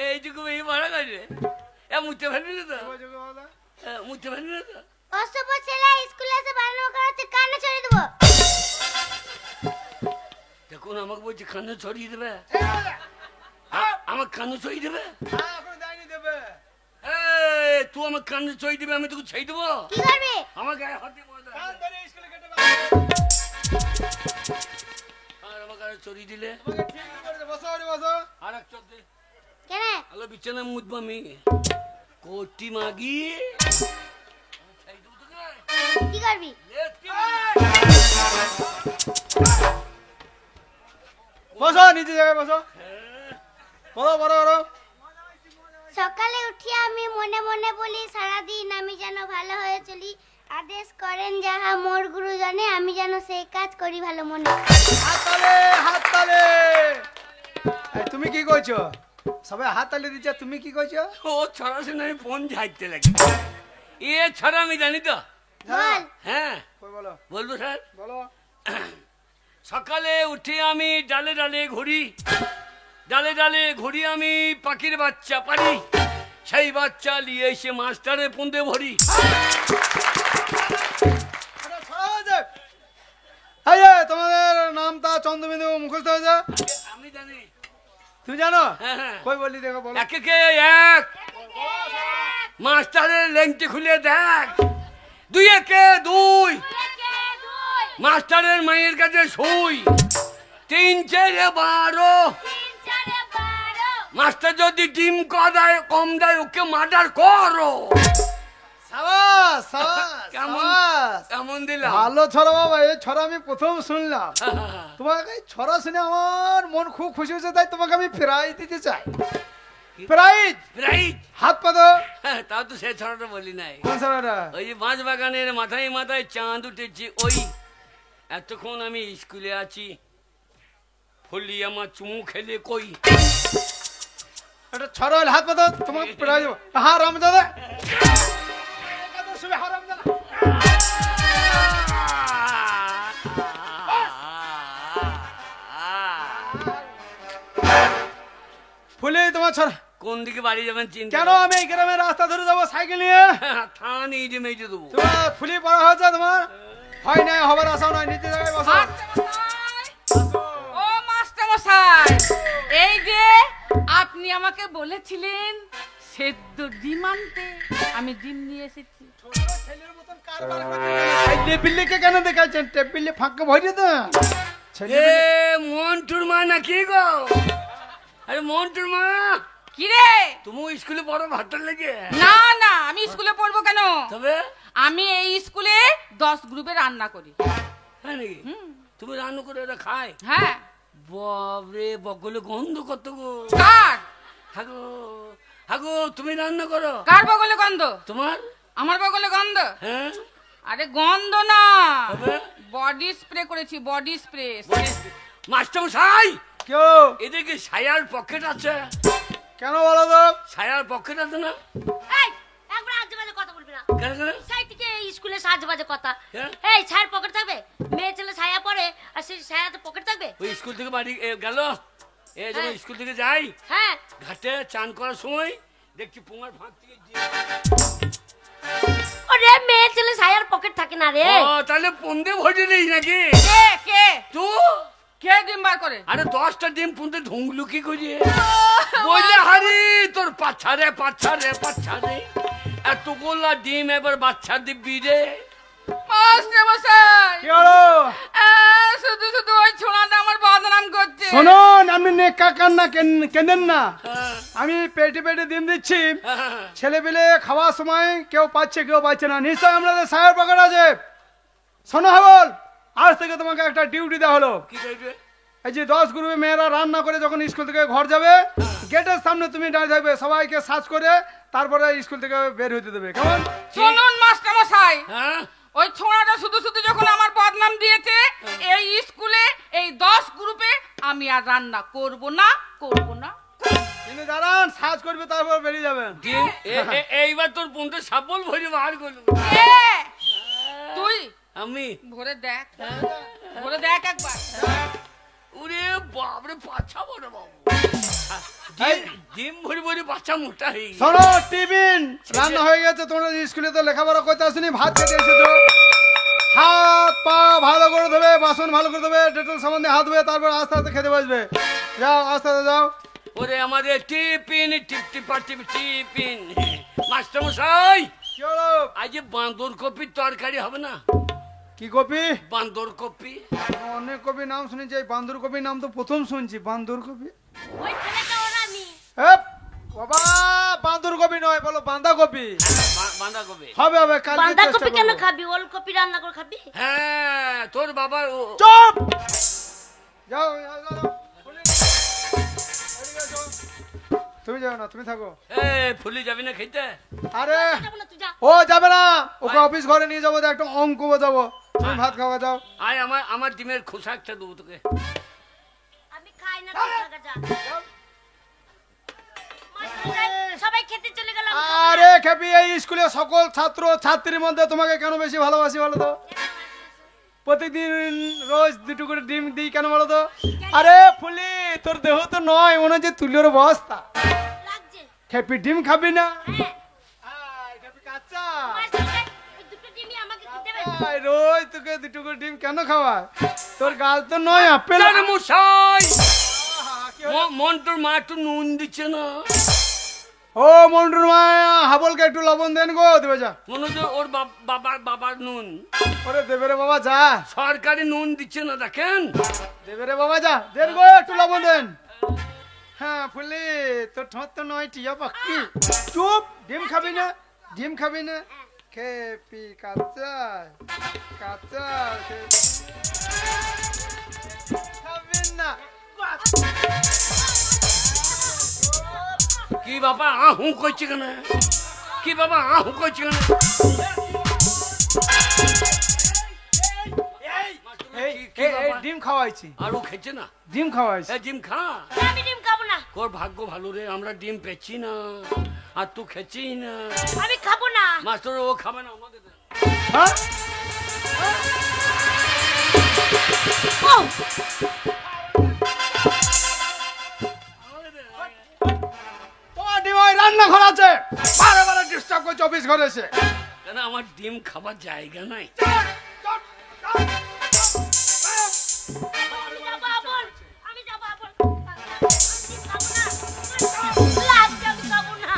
এইটুকু এই পড়া করবে? এ মুছতে পারবে না তো, মুছতে পারবে না তো। অষ্টম ছেলে স্কুলে এসে বানানো করাচ্ছে, কান্না ছড়িয়ে দেবো। দেখুন আমাকে বলছে কান্না ছড়িয়ে দেবে, আমার কান্না ছড়িয়ে দেবে। তুই আমার কান্না ছড়িয়ে দেবে, আমি তোকে ছেড়ে দেবো। কি করবে? আমার গায়ে হাতে পড়ে দেবে। আর আমার গায়ে ছড়িয়ে দিলে আর এক চোখ দে। কেন? আলো বিছানা মুদবো আমি, কোটি মাগি কি করবি? বসো, নিচে জায়গায় বসো। বলো, বড় বড়। সকালে উঠি আমি মনে মনে বলি সারাদিন আমি যেন ভালো হয়ে চলি, আদেশ করেন যাহা মোর গুরুজনে, আমি যেন সেই কাজ করি ভালো মনে। হাততালি হাততালি। এই, তুমি কি কইছো? সবাই হাততালি দিচ্ছে, তুমি কি কইছো? ও ছড়া শুনে আমি ফোন ঝাড়তে লাগি। এ ছড়া আমি জানি তো। বল। হ্যাঁ কই বলো বলবো স্যার। বলো। সকালে উঠে আমি ডালে ডালে ঘুরি, ডালে ডালে ঘুরি আমি পাখির বাচ্চা পারি, সেই বাচ্চা নিয়ে এসে মাস্টারে পুঁতে ভরি। এটা ছড়া হয়েছে। এই যে, তোমাদের নামটা চন্দ্রবিন্দু মুখস্থ হয়েছে? আমি জানি। তুমি জানো? হ্যাঁ হ্যাঁ। কই বলি দেখো, বলো। একে কে এক, মাস্টারের লেংটি খুলে দেখ। দুই একে দুই, মাস্টারের মায়ের কাছে শুই। তিন চারে 12, মাস্টার যদি ডিম কম দেয় ওকে মার্ডার করো। সাবাস সাবাস কেমন সাবাস। কেমন দিলাম? ভালো ছড়া বাবা, এই ছড়া আমি প্রথম শুনলাম। তোমাকে এই ছড়া শুনে আমার মন খুব খুশি হয়েছে, তাই তোমাকে আমি প্রাইজ দিতে চাই। প্রাইজ। রাইট। হাত পাতো। তাও তো সে ছড়াটা বলি নাই। কোন ছড়াটা? ওই যে বাঁশ বাগানের মাথায় মাথায় চাঁদ উঠেছে, ওই এতক্ষণ আমি স্কুলে আছি, ফলি আমার চুমু খেলে কই। এটা ছড়া হলে হাত পাতো, তোমাকে প্রাইজ দেবো। হ্যাঁ রামদাদা, হ্যাঁ রামদাদা। ফুলে তোমার ছড়া। কোন দিকে বাড়ি যাবেন চিন্তা? কেন আমি এই গ্রামের রাস্তা ধরে যাবো সাইকেল নিয়ে? থানা নিয়ে যে মেজে দেবো। তোমার ফুলি পড়া হয়েছে, তোমার হয় নাই, হবার আশাও নাই, নিচে জায়গায় বসো। ও মাস্টার মশাই, এই যে আপনি আমাকে বলেছিলেন সেদ্ধ ডিম আনতে, আমি ডিম নিয়ে এসেছি। টেবিলকে কেন দেখাচ্ছেন? টেবিলে ফাঁকে ভরিয়ে তো। এ মন্টুর মা নাকি গো? আরে মন্টুর মা, কি রে? তুমি স্কুলে পড়ো ভাতটা লেগে? না না, আমি স্কুলে পড়বো কেন? তবে আমি এই স্কুলে 10 গ্রুপে রান্না করি। হ্যাঁ নাকি? তুমি রান্না করে ওরা খায়? হ্যাঁ। বাবরে, বগলে গন্ধ কত গো। কার? হাগো হাগো, তুমি রান্না করো? কার বগলে গন্ধ? তোমার? আমার বগলে গন্ধ? হ্যাঁ। আরে গন্ধ না, তবে? বডি স্প্রে করেছি, বডি স্প্রে। মাস্টার মশাই, কেউ এদিকে সায়ার পকেট আছে? কেন বলো তো? সায়ার পকেট আছে না? এই একবার আজে বাজে কথা বলবি না। কেন কেন? সাই থেকে স্কুলে সাজে বাজে কথা। হ্যাঁ? এই ছায়ার পকেট থাকবে? মেয়ে ছেলে ছায়া পরে আর সেই ছায়াতে পকেট থাকবে? ওই স্কুল থেকে বাড়ি গেল, এ যখন হ্যাঁ। স্কুল থেকে যাই, হ্যাঁ। ঘাটে চান করার সময় দেখছি পুঙার ফাঁক থেকে ওরে মেয়ে ছেলে ছায়ার পকেট থাকে না রে। ও তাহলে পন্দে ভরে নেই নাকি? কে কে তুই? কে ডিম বার করে? আরে 10টা ডিম পুঁতে ঢুংলু কি করিয়ে বললে, হারি তোর পাচ্ছা রে পাচ্ছা রে পাচ্ছা রে, এতগুলা ডিম এবার বাচ্চা দিবি রে। মাস্টার মশাই, কি হলো? শুধু শুধু ওই ছোড়াটা আমার বদনাম করছে। শুনুন, আপনি নেকা কান্না কেঁদেন না। হ্যাঁ, আমি পেটে পেটে ডিম দিচ্ছি, হ্যাঁ, ছেলে পেলে খাওয়ার সময় কেউ পাচ্ছে কেউ পাচ্ছে না। নিশ্চয় আমাদের সাহেব পকেট আছে। শোনো হাবল, আজ থেকে তোমাকে একটা ডিউটি দেওয়া হলো। কি করবে? এই যে 10 গ্রুপে মেয়েরা রান্না করে যখন স্কুল থেকে ঘর যাবে, গেটের সামনে তুমি দাঁড়িয়ে থাকবে, সবাইকে সার্চ করে তারপরে স্কুল থেকে বের হইতে দেবে, কেমন? শুনুন মাস্টার মশাই, হ্যাঁ, ওই ছোড়াটা শুধু শুধু যখন আমার বদনাম দিয়েছে, এই স্কুলে এই 10 গ্রুপে আমি আর রান্না করব না, করব না। কিন্তু দাঁড়ান, সার্চ করবে তারপর বেরিয়ে যাবেন। ডিম এইবার তোর পুঁতে সাবল ভরে বার করবো। এ, তুই আমি ভরে দেখ, ভরে দেখ একবার। ওরে বাবরে, বাচ্চা বড় বাবু, এই, ডিম ভরে ভরে বাচ্চা মোটা হয়ে গেছে। শোনো, টিফিন রান্না হয়ে গেছে। তোমরা স্কুলে তো লেখাপড়া করতে আসনি, ভাত খেতে এসেছো। হাত পা ভালো করে দেবে, বাসন ভালো করে দেবে, ডেটল সাবান দিয়ে হাত ধুবে, তারপর আস্তে আস্তে খেতে বসবে। যাও, আস্তে আস্তে যাও। ওরে আমাদের টিফিন টিপ টিপা টিপ টিফিন। মাস্টার মশাই, কি হলো? আজ বান্দর কপির তরকারি হবে না? কি কপি? বান্দর কপি। অনেক কপি নাম শুনেছি, এই বান্দর কপির নাম তো প্রথম শুনছি। বান্দর কপি? ওই ছেলেটা ওর আমি। বাবা, বান্দর কপি নয়, বলো বাঁধা কপি। বাঁধা কপি হবে হবে, কালকে বাঁধা চেষ্টা কপি কেন করবো। খাবি? ওলকপি রান্না করে খাবি? হ্যাঁ, তোর বাবার চুপ! যাও, যাও, যাও, যাও। এদিকে এসো। তুমি যাও না, তুমি থাকো। এ ফুলি যাবি না খেতে? আরে যাবো না, তুই যা। ও যাবে না, ওকে অফিস ঘরে নিয়ে যাবো, একটা অঙ্ক বোঝাবো। তুমি ভাত খাওয়া যাও। আয় আমার ডিমের খোসা একটা দেবো তোকে। আমি খাই না, তুই থাকা যা। মাস্টারমশাই, সবাই খেতে চলে গেলাম। আরে খেপি, এই স্কুলে সকল ছাত্র ছাত্রীর মধ্যে তোমাকে কেন বেশি ভালোবাসি বলো তো? প্রতিদিন রোজ দুটো করে ডিম দিই কেন বলো তো? আরে ফুলি, তোর দেহ তো নয়, মনে হচ্ছে তুলোর বস্তা। লাগছে। খেপি ডিম খাবি না? হ্যাঁ। আয়, খেপি কাচ্চা। মাস্টারমশাই, ওই দুটো ডিমই আমাকে খেতে দেবেন। আয়, রোজ তোকে দুটো করে ডিম কেন খাওয়ায়? তোর গাল তো নয় আপেল। আরে মশাই, আহা, কি হলো? মন্টুর মা একটু নুন দিচ্ছে না। ও মন্টুর মা, হাবলকে একটু লবণ দেন গো, দেবে যা। মনে হচ্ছে ওর বাবার নুন। ওরে দেবে রে বাবা, যা। সরকারি নুন দিচ্ছে না, দেখেন। দেবে রে বাবা, যা, দেন গো, একটু লবণ দেন। হ্যাঁ ফুলি, তোর ঠোঁট তো নয় টিয়া পাখি। চুপ, ডিম খাবি না? ডিম খাবি না? খেপি কাচ্চা কাচ্চা খাবি না? কি বাবা আহু করছে কেন? কি বাবা আহু করছে কেন? এই, কি এই, এই, বাবা? ডিম খাওয়াইছি, আর ও খেছে না? ডিম খাওয়াইছি। ডিম খা। আমি ডিম খাবো না। তোর ভাগ্য ভালো রে, আমরা ডিম পেছি না, আর তুই খেছিস না। আমি খাবো না। মাস্টার ও খাবে না, আমাদের দে। হ্যাঁ? ও, তোমার ডিম ওই রান্নাঘর আছে, বারে বারে ডিস্টার্ব করছে অফিস ঘরে এসে। কেন আমার ডিম খাবার জায়গা নাই? আমি যাবো আবুল। আমি যাবো আবুল। আমি খাবো না। লাগছে, আমি খাবো না।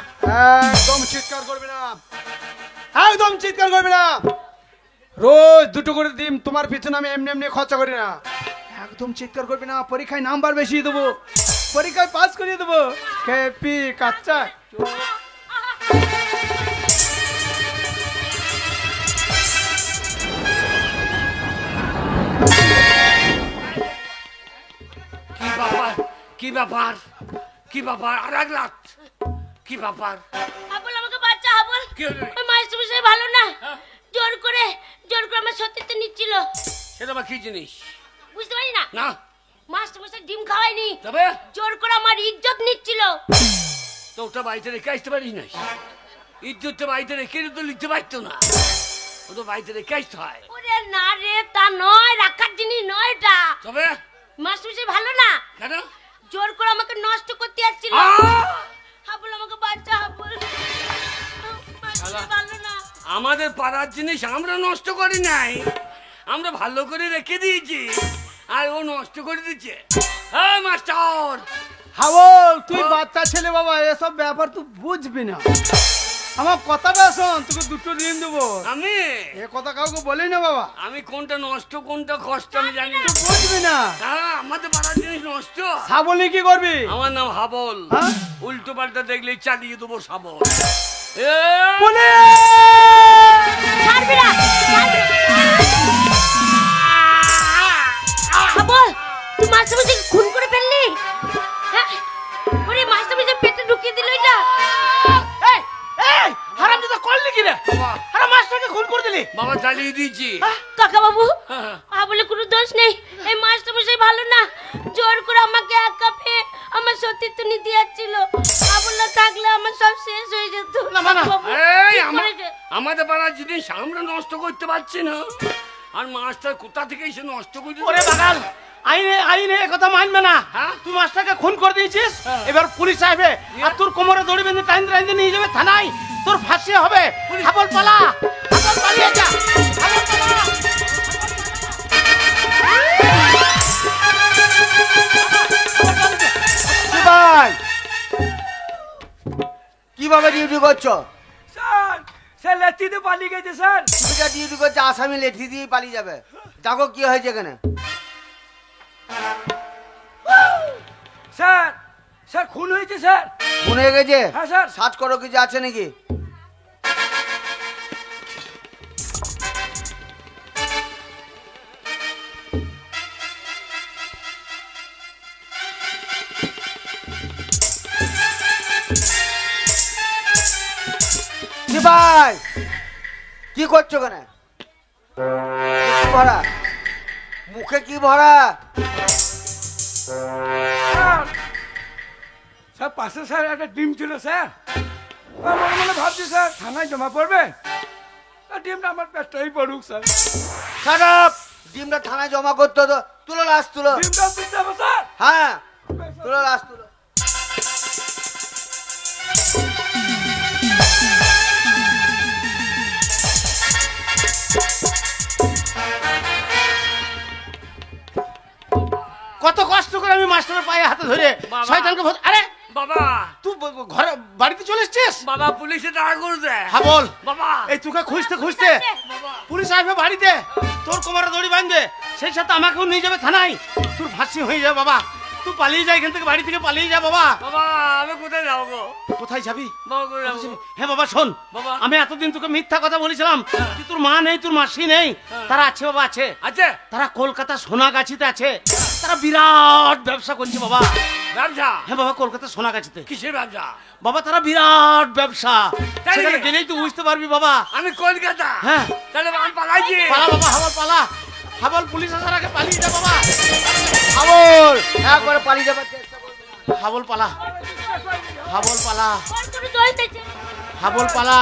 একদম চিৎকার করবি না, একদম চিৎকার করবি না। রোজ দুটো করে ডিম তোমার পিছনে আমি এমনি এমনি খরচা করি না। একদম চিৎকার করবি না, পরীক্ষায় নাম্বার বেশি দেবো, পরীক্ষায় পাস করিয়ে দেবো। খেপি কাচ্চা। কি ব্যাপার? কি ব্যাপার? কি ব্যাপার? আর এক লাখ? কি ব্যাপার? আবুল, আমাকে বাচ্চা আবুল। কি হলো? ওই মাস্টারমশাই ভালো না, জোর করে আমার সত্যিতে নিচ্ছিল। সেটা আবার কি জিনিস? বুঝতে পারি না। না মাস্টারমশাই ডিম খাওয়াইনি, তবে জোর করে আমার ইজ্জত নিচ্ছিল। তো ওটা বাড়িতে রেখে আসতে পারিস না? ইজ্জতটা বাড়িতে রেখে তো লিখতে পারতো না, ও তো বাড়িতে রেখে আসতে হয়। ওরে না রে, তা নয়, রাখার জিনিস নয় এটা। তবে মাস্টারমশাই ভালো না, কেন? জোর করে আমাকে নষ্ট করতে যাচ্ছিল। আহ! আবুল, আমাকে বাচ্চা আবুল। মাস্টারমশাই ভালো না। আমাদের পাড়ার জিনিস আমরা নষ্ট করি নাই, আমরা ভালো করে রেখে দিয়েছি, আর ও নষ্ট করে দিচ্ছে। হ্যাঁ মাস্টার, হাবল, তুই বাচ্চা ছেলে বাবা, এসব ব্যাপার তুই বুঝবি না। আমার কথাটা শোন, তোকে দুটো ডিম দেবো। আমি এ কথা কাউকে বলি না বাবা, আমি কোনটা নষ্ট কোনটা কষ্ট আমি জানি না। তুই বুঝবি না। হ্যাঁ, আমাদের পাড়ার জিনিস নষ্ট। সাবলি কি করবি? আমার নাম হাবল, হ্যাঁ? উল্টো পাল্টা দেখলেই চালিয়ে দেবো সাবল। ছাড়বি না, ছাড়বি না। আবুল, তুই মাস্টারমশাইকে খুন করে ফেললি? হ্যাঁ? ওরে মাস্টারমশাই পেটে ঢুকিয়ে দিল এটা। হারামজাদা করলি কি রে? আরে মাস্টারকে খুন করে দিলি? বাবা চালিয়ে দিয়েছি। কাকা বাবু, হ্যাঁ। আবুলের কোনো দোষ নেই। এই মাস্টারমশাই ভালো না, জোর করে আমাকে একা পেয়ে আমার সতীত্ব নিতে যাচ্ছিল। আবুল না থাকলে আমার সব শেষ হয়ে যেত। না, না। বাবু, এই ঠিক করেছে। আমাদের পাড়ার জিনিস আমরা নষ্ট করতে পারছি না, আর মাস্টার কোথা থেকে এসে নষ্ট করে দিল? ওরে বাগাল, আইনে আইনে এ কথা মানবে না। হ্যাঁ? তুই মাস্টারকে খুন করে দিয়েছিস, হ্যাঁ। এবার পুলিশ আসবে আর তোর কোমরে দড়ি বেঁধে টাইন নিয়ে যাবে থানায়, তোর ফাঁসি হবে। হাবল পালা, হাবল পালিয়ে যা, হাবল পালা। ভাই কিভাবে ডিউটি করছো? স্যার লেথিতে পালিয়ে গেছে স্যার। তুমি যা ডিউটি করছো, আসামি লেঠি দিয়ে পালিয়ে যাবে। দেখো কি হয়েছে এখানে। স্যার, স্যার খুন হয়েছে স্যার। খুন হয়ে গেছে? হ্যাঁ স্যার। সার্চ করো কিছু আছে নাকি। ভাই কি করছো কেন? ভরা মুখে কি ভরা? স্যার পাশে স্যার একটা ডিম ছিল স্যার, মনে মনে ভাবছি স্যার থানায় জমা পড়বে, ডিমটা আমার পেটটাই পড়ুক স্যার। খারাপ ডিমটা থানায় জমা করতে হতো। তুলো লাশ তুলো। ডিমটা দিতে হবে স্যার। হ্যাঁ তুলো লাশ তুলো। কত কষ্ট করে আমি মাস্টারের পায়ে হাতে ধরে বাবা। শয়তানকে আরে বাবা তুই ঘরে বাড়িতে চলে এসছিস? বাবা পুলিশে টাকা করছে। হ্যাঁ বল। বাবা এই তোকে খুঁজতে খুঁজতে পুলিশ আসবে বাড়িতে, তোর কোমরে দড়ি বাঁধবে, সেই সাথে আমাকেও নিয়ে যাবে থানায়, তোর ফাঁসি হয়ে যাবে বাবা। তুই পালিয়ে যা এখান থেকে, বাড়ি থেকে পালিয়ে যা বাবা। বাবা আমি কোথায় যাবো গো? কোথায় যাবি? বাবা কোথায় যাবো? হ্যাঁ বাবা শোন, বাবা। আমি এতদিন তোকে মিথ্যা কথা বলেছিলাম যে তোর মা নেই, তোর মাসি নেই। তারা আছে বাবা, আছে। আছে তারা কলকাতা সোনাগাছিতে আছে, তারা বিরাট ব্যবসা করছে বাবা। ব্যবসা? হ্যাঁ বাবা, কলকাতা সোনাগাছিতে। কিসের ব্যবসা? বাবা তারা বিরাট ব্যবসা, তাই সেখানে নাকি? গেলেই তুই বুঝতে পারবি বাবা। আমি কলকাতা? হ্যাঁ। তাহলে আমি পালাইছি। পালা বাবা, হাবল পালা, হাবল পুলিশ আসার আগে পালিয়ে যা বাবা। হাবল একবারে পালিয়ে যাবার চেষ্টা করবে না। হাবল পালা, হাবল পালা, ওর করে দইতেছে। হাবল পালা,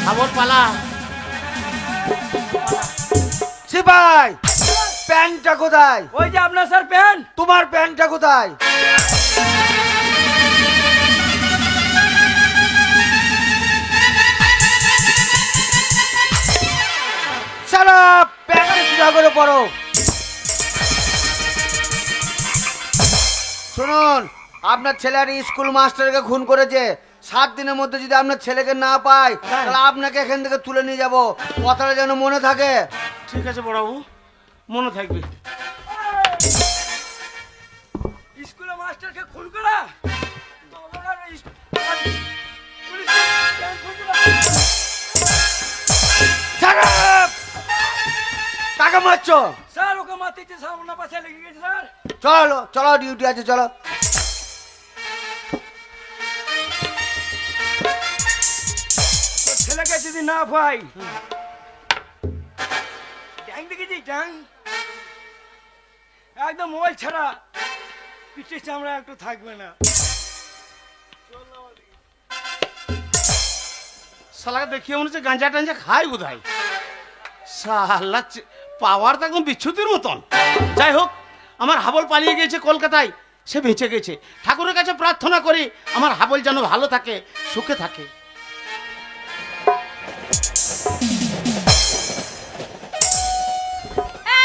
হাবল পালা। সিপাই প্যান্টটা কোথায়? ওই যে আপনার স্যার প্যান্ট। তোমার প্যান্টটা কোথায়? সারা প্যান্ট সোজা করে পড়ো। শুনুন, আপনার ছেলে আর স্কুল মাস্টারকে খুন করেছে। 7 দিনের মধ্যে যদি আপনার ছেলেকে না পাই তাহলে আপনাকে এখান থেকে তুলে নিয়ে যাব। কথাটা যেন মনে থাকে। ঠিক আছে বড়বাবু, মনে থাকবে। স্কুলে মাস্টারকে খুন করা, কাকে মারছো? স্যার ওকে মারতেছে স্যার, ওনার পাশে লেগে গেছে স্যার। চলো চলো, ডিউটি আছে চলো। তোর ছেলেকে যদি না পাই, ট্যাং দেখেছি ট্যাং একদম মোবাইল ছাড়া পিঠে চামড়া একটু থাকবে না। শালাকে দেখিয়ে মনে হচ্ছে গাঁজা টাঞ্জা খাই বোধহয়। শালা পাওয়ার তো একদম বিচ্ছুতির মতন। যাই হোক, আমার হাবল পালিয়ে গিয়েছে কলকাতায়, সে বেঁচে গেছে। ঠাকুরের কাছে প্রার্থনা করি আমার হাবল যেন ভালো থাকে, সুখে থাকে।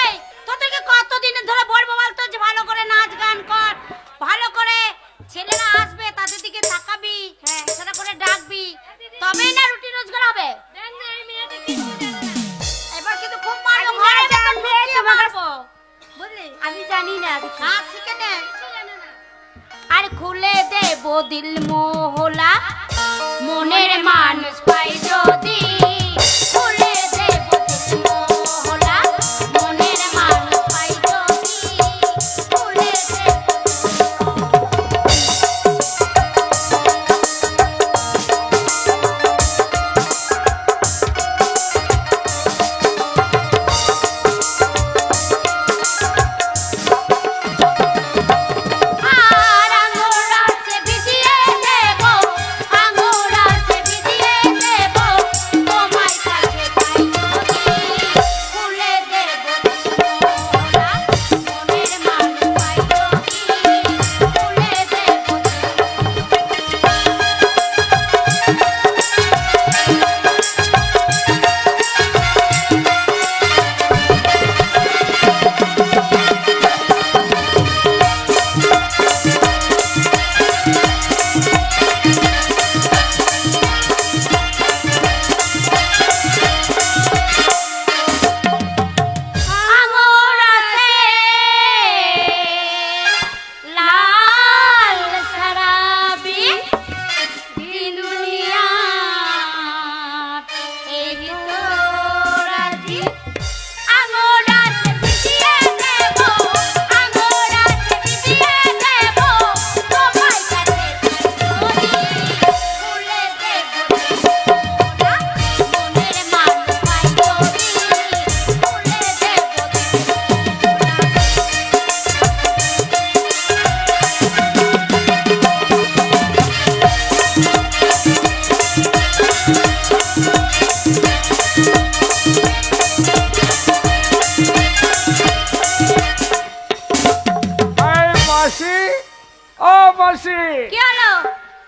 এই তোদেরকে কতদিন ধরে বলবো বলতো যে ভালো করে নাচ গান কর, ভালো করে ছেলেরা আসবে তাদের দিকে তাকাবি, সেটা করে ডাকবি, তবেই না রুটি রোজগার হবে। এবার কিন্তু খুব মারবো, ঘরে মতন ঢুকিয়ে মারবো, বুঝলি? আমি জানি না নাচ শিখে নে। আর খুলে দেব দিল মোহলা, মনের মানুষ পাই যদি, খুলে দেব দিল মোহলা, মনের মানুষ পাই যদি, খুলে দেব। আর আঙুরা সে ভিজিয়ে দেব, আঙুরা সে ভিজিয়ে দেব,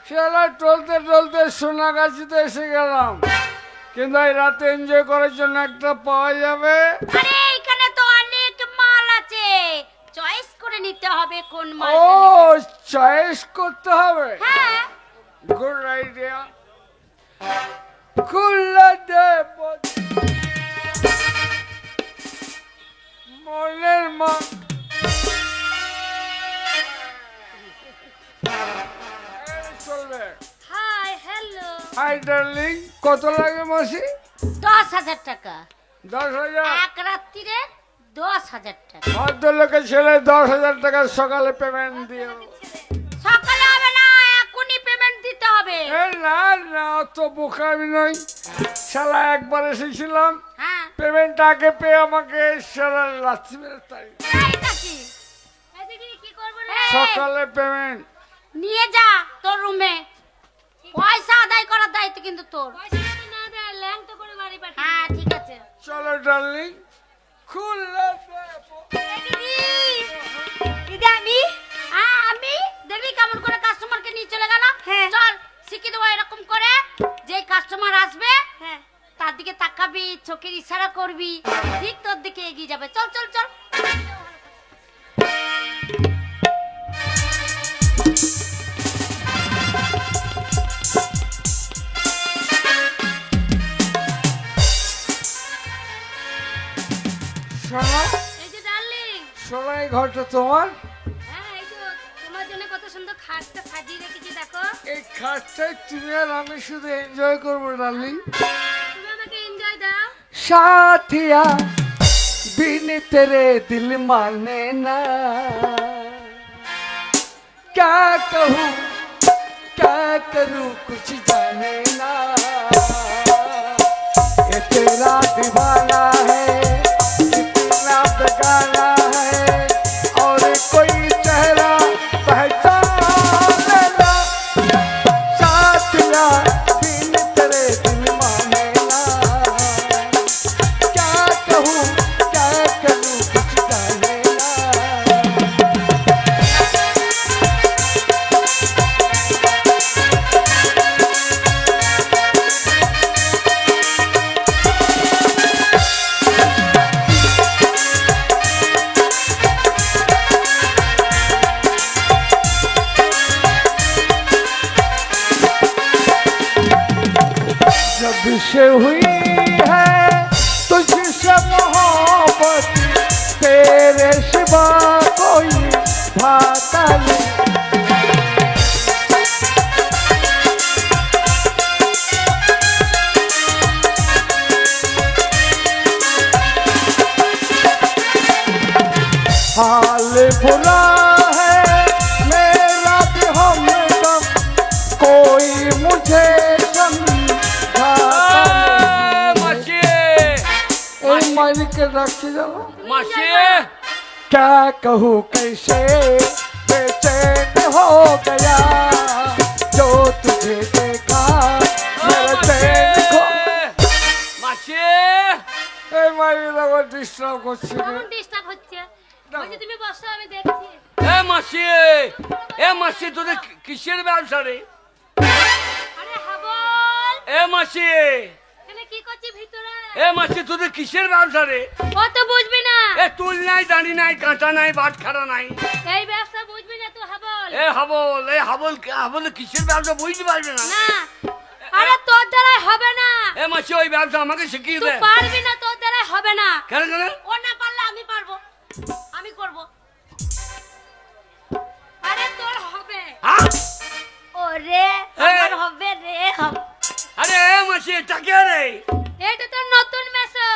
শালা টলতে টলতে সোনাগাছিতে এসে গেলাম, কিন্তু এই রাতে এনজয় করার জন্য একটা পাওয়া যাবে। আরে এখানে তো অনেক মাল আছে, চয়েস করে নিতে হবে কোন মাল। ও চয়েস করতে হবে, হ্যাঁ গুড আইডিয়া। খুলে দে মনের মা। চলবে। Hi hello. হাই ডার্লিং, কত লাগে মাসি? 10,000 টাকা 10,000। এক রাত্রিরে 10,000 টাকা। ভদ্রলোকের ছেলে 10,000 টাকা সকালে পেমেন্ট দিও। সকালে হবে না, এখনই পেমেন্ট দিতে হবে। এ না না, অত বোকা আমি নই। শালা একবার এসেছিলাম, হ্যাঁ পেমেন্ট আগে পেয়ে আমাকে সারা রাত্রি মেরে তাই। এইটা কি? এদিকে কি করব রে? সকালে পেমেন্ট নিয়ে যা তোর রুমে, পয়সা আদায় করার দায়িত্ব কিন্তু তোর। পয়সা যদি না দেয় ল্যাং তো করে বাড়ি পাঠিয়ে। হ্যাঁ ঠিক আছে। চলো ডার্লিং, খুলে দিদি আমি দেখবি কেমন করে কাস্টমারকে নিয়ে চলে গেল। চল শিখিয়ে দেবো এরকম করে, যে কাস্টমার আসবে তার দিকে তাকাবি, চোখের ইশারা করবি, ঠিক তোর দিকে এগিয়ে যাবে। চল চল চল। শোনো এই যে ডার্লিং, শোনো, এই ঘরটা তোমার। হ্যাঁ এই তো তোমার জন্য কত সুন্দর খাটটা সাজিয়ে রেখেছি দেখো। এই খাটটাই তুমি আর আমি শুধু এনজয় করবো ডার্লিং। তুমি আমাকে এনজয় দাও। साथिया बिन तेरे दिल माने ना, क्या कहूँ क्या करूँ कुछ जाने ना, ये तेरा दीवाना है कितना बेगाना है, और कोई चेहरा पहचाने ना, साथिया बिन तेरे दिल माने ना, क्या कहूँ क्या करूँ कुछ जाने ना। जब से हुई है तुझसे मोहब्बत, तेरे सिवा कोई भाता नहीं। हाल बुरा है मेरा भी हमदम, कोई मुझे समझाता नहीं। ए मालिक के रखे जाओ, মাসি क्या कहूँ कैसे बेचैन हो गया, जो तुझे देखा मेरा चैन खो। মাসি এই মালিক আবার ডিস্টার্ব করছে রে। কেমন ডিস্টার্ব হচ্ছে? বলছি তুমি বসো, আমি দেখছি। এ মাসি এ মাসি তোদের কিসের ব্যবসা রে? আরে হাবল, এ মাসি এখানে কি করছিস ভিতরে? এ মাসি তোদের কিসের ব্যবসা রে? ও তো বুঝবি না, এ তুল নাই, দাঁড়ি নাই, কাঁটা নাই, বাট খাড়া নাই। এই ব্যবসা বুঝবি না তুই হাবল। এ হাবল কিসের ব্যবসা বুঝতে পারবে না? না, আরে তোর দ্বারাই হবে না। এ মাসি ওই ব্যবসা আমাকে শিখিয়ে তুই দে। পারবি না, তোর দ্বারাই হবে না। কেন কেন? ও না পারলে আমি পারবো, আমি করব। আরে তোর হবে। হ্যাঁ? ওরে আমার হবে রে হবে। আরে এ মাসি এটা কে রে? এটা তো নতুন মেসো।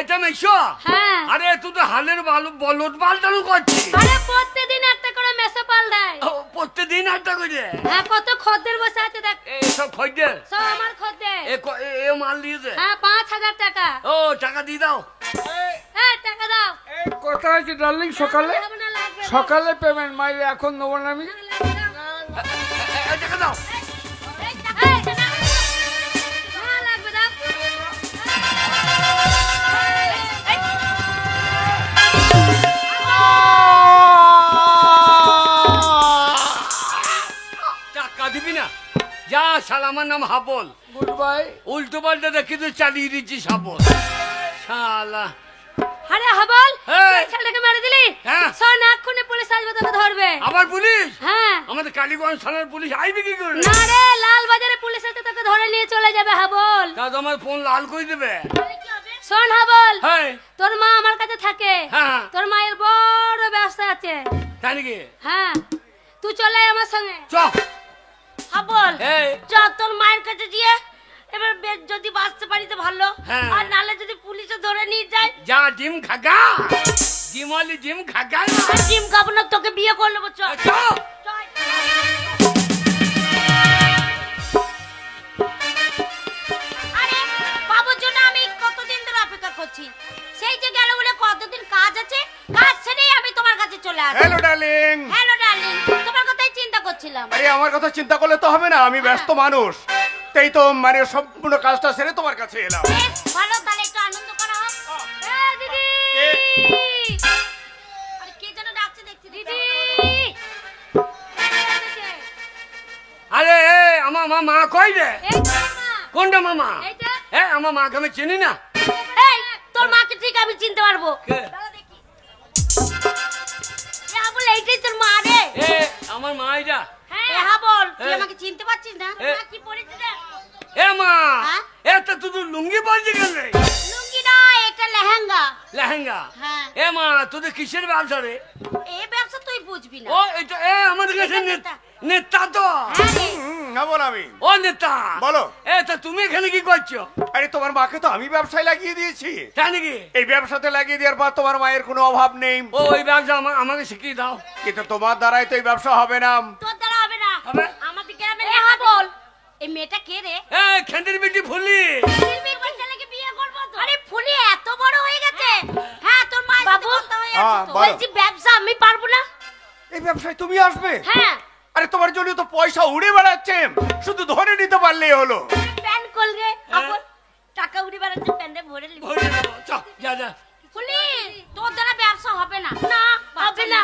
এটা মেশো? হ্যাঁ। আরে তুই তো হালের বলদ পাল্টানো করছিস। আরে প্রতিদিন একটা করে মেসো পাল্টায়। প্রত্যেকদিন একটা করে? হ্যাঁ, কত খদ্দের বসে আছে দেখ। সব খদ্দের? সব আমার খদ্দের। এ মাল দিয়ে দে। হ্যাঁ, 5,000 টাকা। ও টাকা দিয়ে দাও। হ্যাঁ, টাকা দাও। এই কথা আছে ডার্লিং, সকালে হবে না, লাগবে না। সকালে পেমেন্ট মাইলে এখন নেবো না আমি। টাকা দাও। এই টাকা, এই টাকা। হ্যাঁ, লাগবে দাও। টাকা দিবি না? যা শালা, আমার নাম হাবল। Good bye. উল্টো পাল্টা দেখি তুই চালিয়ে দিচ্ছিস হাবল শালা। আরে হাবল, এই! তুই ছেলেটাকে মেরে দিলি? হ্যাঁ। শোন, এক্ষুনি পুলিশ আসবে, তোকে ধরবে। আবার পুলিশ? হ্যাঁ। আমাদের কালীগঞ্জ থানার পুলিশ আইবি কি করে? না রে, লাল বাজারে পুলিশ আছে, তোকে ধরে নিয়ে চলে যাবে হাবল। তা তো আমার ফোন লাল করে দেবে। শোন হাবল, হ্যাঁ। তোর মা আমার কাছে থাকে। হ্যাঁ। তোর মায়ের বড় ব্যবসা আছে। তাই নাকি? হ্যাঁ, তুই চলে আয় আমার সঙ্গে। চ। হাবল, এই। চ তোর মায়ের কাছে গিয়ে এবার যদি বাঁচতে পারি তো ভালো, হ্যাঁ। আর নালে যদি পুলিশে ধরে নিয়ে যায়। যা ডিম খাগা, ডিমলি ডিম খাগা। আর ডিম খাবো না, তোকে বিয়ে করে নেবো। চল চ। চল। আরে বাবুর জন্য আমি কতদিন ধরে অপেক্ষা করছি। সেই যে গেল বলে কতদিন কাজ আছে, কাজ ছেড়েই আমি তোমার কাছে চলে আসি। Hello darling. হ্যালো ডার্লিং, তোমার কথাই চিন্তা করছিলাম। আরে আমার কথা চিন্তা করলে তো হবে না, আমি ব্যস্ত মানুষ, তাই তো মানে সম্পূর্ণ কাজটা সেরে তোমার কাছে এলাম। বেশ ভালো, তাহলে একটু আনন্দ করা হোক। দিদি, আরে কে যেন ডাকছে, দেখছি। দিদি, আরে আমার মা কই রে? এই তো মা। কোনটা মামা? এইটা। আমার মাকে আমি চিনি না। এই, তোর মাকে ঠিক আমি চিনতে পারবো। কে? দাঁড়া দেখি। বল, এইটাই তোর মা রে। আমার মা এটা। হ্যাঁ বল, তুই এ। আমাকে চিনতে পারছিস না? এ। মা কি পরেছিস রে? মা, হ্যাঁ? এটা তুই লুঙ্গি পরছি কেন রে? লুঙ্গি না, এটা লেহেঙ্গা। লেহেঙ্গা? হ্যাঁ। মা, তোদের কিসের ব্যবসা রে? এই ব্যবসা তুই বুঝবি না। ও এটা আমাদের কাছে এটা নেতা। নেতা তো। হ্যাঁ রে। বল আমি। ও নেতা, বলো। তা তুমি এখানে কি করছো? আরে তোমার মাকে তো আমি ব্যবসায় লাগিয়ে দিয়েছি। তাই নাকি? এই ব্যবসাতে লাগিয়ে দেওয়ার পর তোমার মায়ের কোনো অভাব নেই। ওই ব্যবসা আমাকে শিখিয়ে দাও। কিন্তু তোমার দ্বারাই তো এই ব্যবসা হবে না। তোর দ্বারা হবে না। হবে? আমাদের গ্রামে হ্যাঁ বল, এই মেয়েটা কে রে? খেন্দির বেটি ফুলি। ফিল্মের ছেলেকে বিয়ে করব তো। আরে ফুলি এত বড় হয়ে গেছে। হ্যাঁ, তোর মা বাবু হয়ে আছে তো। বলো। বলছি ব্যবসা আমি পারবো না। এই ব্যবসায় তুমি আসবে? হ্যাঁ। আরে তোমার জন্য তো পয়সা উড়ে বেড়াচ্ছে, শুধু ধরে নিতে পারলেই হলো। প্যান কল রে, আপন টাকা উড়ে বেড়াচ্ছে, প্যান্টে ভরে নিবি। ভরে নেবো। চল, যা যা। ফুলি, তোর দ্বারা ব্যবসা হবে না। না, হবে না।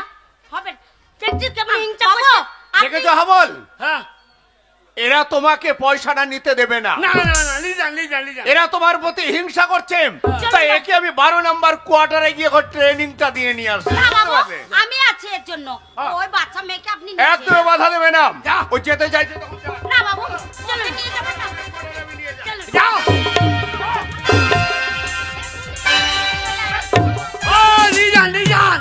হবে না। দেখছিস কেমন হিংসা করছে? দেখেছো হাবল, হ্যাঁ। এরা তোমাকে পয়সাটা নিতে দেবে না। না না না, লিজান লিজান লিজান। এরা তোমার প্রতি হিংসা করছে, তাই একে আমি 12 নম্বর কোয়ার্টারে গিয়ে ট্রেনিংটা দিয়ে নিয়ে আসছি। না বাবু, বুঝতে পারলে? আমি আছি এর জন্য। হ্যাঁ। ওই বাচ্চা মেয়েকে আপনি একদম বাধা দেবে না। যা। ও যেতে চাইছে তখন যা। না বাবু, চলো নিয়ে যাবো না। চলো। যাও। ও লিজান লিজান।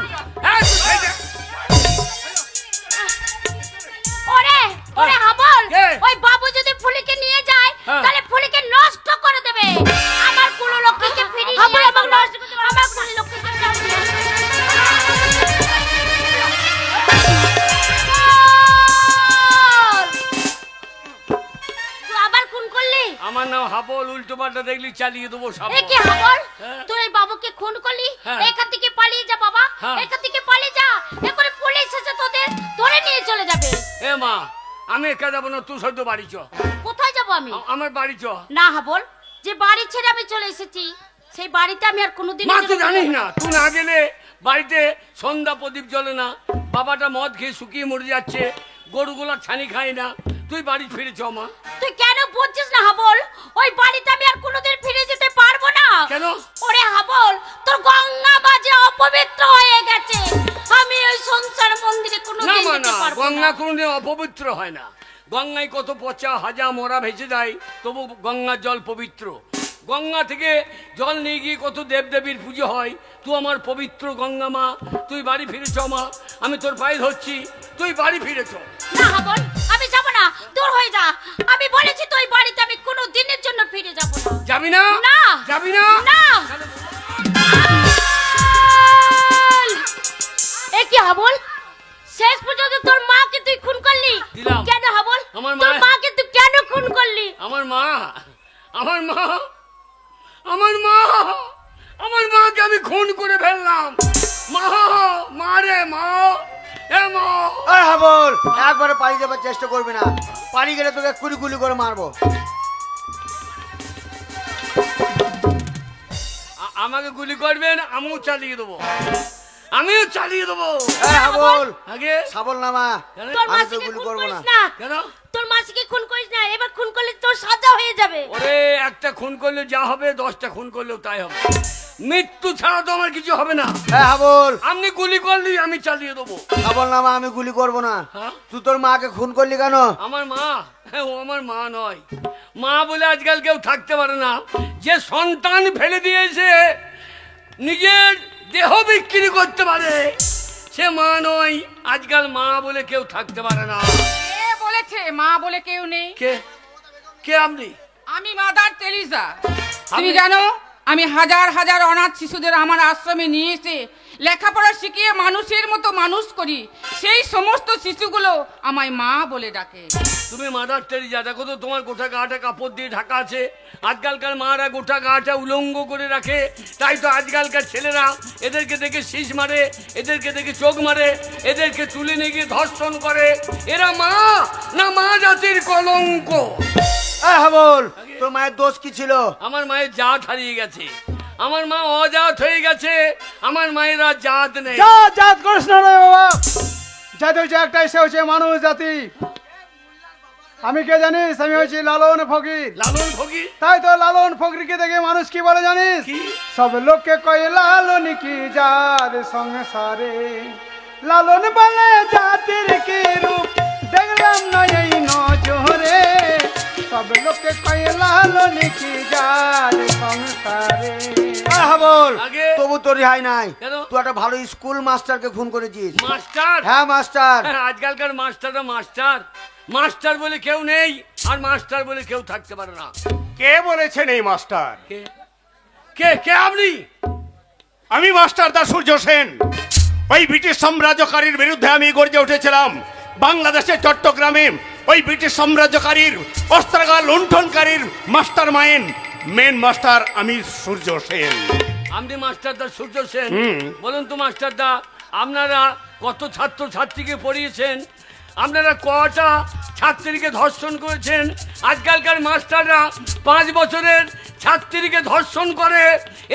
ওরে, ওরে হাবল, কে? ওই বাবু যদি ফুলিকে নিয়ে যায়, হ্যাঁ। তাহলে ফুলিকে নষ্ট করে দেবে। আমার কুলো লক্ষ্মীকে ফিরিয়ে হাবল আমাকে নষ্ট করে দেবে। আমার কুলো লক্ষ্মীকে ফিরিয়ে তুই আবার খুন করলি? আমার নাম হাবল, উল্টো পাল্টা দেখলি চালিয়ে দেবো সব। এ কি হাবল? হ্যাঁ। তুই এই বাবুকে খুন করলি? হ্যাঁ। এখান থেকে পালিয়ে যা বাবা। হ্যাঁ। এখান থেকে পালিয়ে যা। এরপরে পুলিশ এসে তোদের ধরে নিয়ে চলে যাবে। মা, আমি একা যাবো না, তুই সদ্য বাড়ি চ। কোথায় যাব আমি? আমার বাড়ি চ। না হাবল, যে বাড়ি ছেড়ে আমি চলে এসেছি, সেই বাড়িতে আমি আর কোনোদিন মা, তুই জানিস না, তুই না গেলে বাড়িতে সন্ধ্যা প্রদীপ জ্বলে না, বাবাটা মদ খেয়ে শুকিয়ে মরে যাচ্ছে, গরুগুলা ছানি খায় না, তুই বাড়ি ফিরে চ মা। তুই কেন বুঝছিস না হাবল? ওই বাড়িতে আমি আর কোনোদিন ফিরে যেতে পারবো না। কেন? ওরে হাবল, তোর গঙ্গা বাজে অপবিত্র হয়ে গেছে। আমি ওই সংসার মন্দিরে না কোনোদিন মা যেতে না, পারবো গঙ্গা না। কোনোদিন অপবিত্র হয় না। গঙ্গায় কত পচা হাজা মরা ভেসে যায়, তবু গঙ্গার জল পবিত্র। গঙ্গা থেকে জল নিয়ে গিয়ে কত দেবদেবীর পুজো হয়, তুই আমার পবিত্র গঙ্গা মা, তুই বাড়ি ফিরে চ মা, আমি তোর পায়ে ধরছি, তুই বাড়ি ফিরে চ। না হাবল, আমি যাব না, দূর হয়ে যা। আমি বলেছি তো ওই বাড়িতে আমি কোনো দিনের জন্য ফিরে যাব না। যাবি না? না। যাবি না? না। এ কি হাবল? শেষ পর্যন্ত তোর মাকে তুই খুন করলি? দিলাম। কেন হাবল? আমার তোর মা- মাকে তুই কেন খুন করলি? আমার মা, আমার মা, আমার মা, আমার মাকে আমি খুন করে ফেললাম। মা, মা রে মা, এ মা। আরে হাবল, একবারে পালিয়ে যাবার চেষ্টা করবি না, পালিয়ে গেলে তোকে কুড়ি গুলি করে মারবো। আমাকে গুলি করবেন, আমিও চালিয়ে দেবো। আমিও চালিয়ে দেবো। হাবল আগে সাবল নামা, কেন? তোর আমি তো মাসিকে গুলি খুন করবো করিস না। না, কেন? তোর মাসিকে খুন করিস না, এবার খুন করলে তোর সাজা হয়ে যাবে। ওরে একটা খুন করলে যা হবে 10টা খুন করলেও তাই হবে, মৃত্যু ছাড়া তো আমার কিছু হবে না। হাবল আপনি গুলি করলি আমি চালিয়ে দেবো। সাবল নামা, আমি গুলি করবো না। হ্যাঁ? তুই তোর মাকে খুন করলি কেন? আমার মা, হ্যাঁ, ও আমার মা নয়। মা বলে আজকাল কেউ থাকতে পারে না। যে সন্তান ফেলে দিয়েছে, নিজের দেহ বিক্রি করতে পারে, সে মা নয়। আজকাল মা বলে কেউ থাকতে পারে না। কে বলেছে মা বলে কেউ নেই? কে কে আপনি? আমি মাদার তেরেসা। তুমি আপনি- জানো আমি হাজার হাজার অনাথ শিশুদের আমার আশ্রমে নিয়ে এসে লেখাপড়া শিখিয়ে মানুষের মতো মানুষ করি। সেই সমস্ত শিশুগুলো আমায় মা বলে ডাকে। তুমি মাদার টেরিজা, দেখো তো তোমার গোটা গাটা কাপড় দিয়ে ঢাকা আছে। আজকালকার মারা গোটা গাটা উলঙ্গ করে রাখে, তাই তো আজকালকার ছেলেরা এদেরকে দেখে শীষ মারে, এদেরকে দেখে চোখ মারে, এদেরকে তুলে নিয়ে গিয়ে ধর্ষণ করে। এরা মা না মা জাতির কলঙ্ক? হাবল, তোর মায়ের দোষ কি ছিল? আমার মায়ের জাত হারিয়ে গেছে, আমার মা অজাত হয়ে গেছে, আমার মায়ের আর জাত নেই। জাত করিস না রে বাবা, জাতি হচ্ছে একটাই, সে হচ্ছে মানুষ জাতি। আমি কে জানিস? আমি হচ্ছি লালন ফকির। লালন ফকির? তাই তো লালন ফকিরকে দেখে মানুষ কি বলে জানিস? কি? সব লোককে কয়ে লালন কি যার সংসারে, লালন বলে জাতির কি রূপ দেখলাম না এই নজরে, সব লোককে কয়ে লালন কি যার সংসারে। হাবল, আগে তবু তোর রেহাই নাই। কেন? তুই একটা ভালো স্কুল মাস্টারকে খুন করেছিস। মাস্টার? হ্যাঁ মাস্টার। হ্যাঁ, আজকালকার মাস্টাররা মাস্টার, মাস্টার বলে কেউ নেই, আর মাস্টার বলে কেউ থাকতে পারে না। কে বলেছেন এই মাস্টার? কে কে কে আপনি? আমি মাস্টার দা সূর্য সেন। ওই ব্রিটিশ সাম্রাজ্যকারীর বিরুদ্ধে আমি গর্জে উঠেছিলাম বাংলাদেশের চট্টগ্রামে। ওই ব্রিটিশ সাম্রাজ্যকারীর অস্ত্রাগার লুণ্ঠনকারীর মাস্টার মাইন্ড মেন মাস্টার আমি সূর্য সেন। আপনি মাস্টার দা সূর্য সেন? হুম। বলুন তো মাস্টার দা, আপনারা কত ছাত্র ছাত্রীকে পড়িয়েছেন? আপনারা কটা ছাত্রীকে ধর্ষণ করেছেন? আজকালকার মাস্টাররা 5 বছরের ছাত্রীকে ধর্ষণ করে।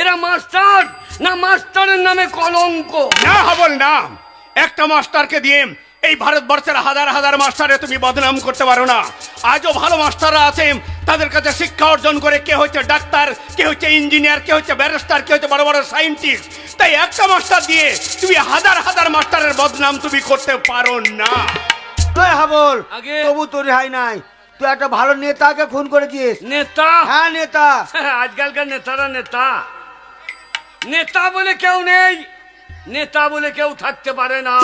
এরা মাস্টার না মাস্টারের নামে কলঙ্ক? না হাবল না, একটা মাস্টারকে দিয়ে এই ভারতবর্ষের হাজার হাজার মাস্টারে তুমি বদনাম করতে পারো না। আজও ভালো মাস্টাররা আছে, তাদের কাছে শিক্ষা অর্জন করে কে হচ্ছে ডাক্তার, কে হচ্ছে ইঞ্জিনিয়ার, কে হচ্ছে ব্যারিস্টার, কে হচ্ছে বড় বড় সায়েন্টিস্ট। তাই একটা মাস্টার দিয়ে তুমি হাজার হাজার মাস্টারের বদনাম তুমি করতে পারো না। হাবল, আগে তবু তোর রেহাই নাই। তুই একটা ভালো নেতাকে খুন করেছিস। নেতা? হ্যাঁ নেতা। আজকালকার নেতারা নেতা, নেতা বলে কেউ নেই, নেতা বলে কেউ থাকতে পারে না।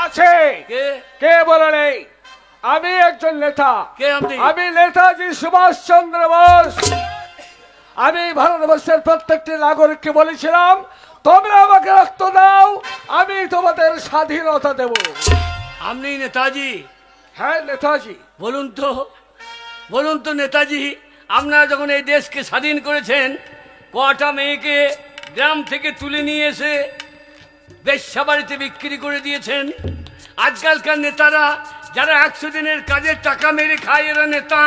আছে। কে কে বলে নেই? আমি একজন নেতা। কে আপনি? আমি নেতাজি সুভাষ চন্দ্র বোস। আমি ভারতবর্ষের প্রত্যেকটি নাগরিককে বলেছিলাম, তোমরা আমাকে রক্ত দাও, আমি তোমাদের স্বাধীনতা দেব। আপনি নেতাজি? হ্যাঁ নেতাজি। বলুন তো নেতাজি, আপনারা যখন এই দেশকে স্বাধীন করেছেন, কটা মেয়েকে গ্রাম থেকে তুলে নিয়ে এসে বেশ্যা বাড়িতে বিক্রি করে দিয়েছেন? আজকালকার নেতারা যারা 100 দিনের কাজের টাকা মেরে খায়, এরা নেতা।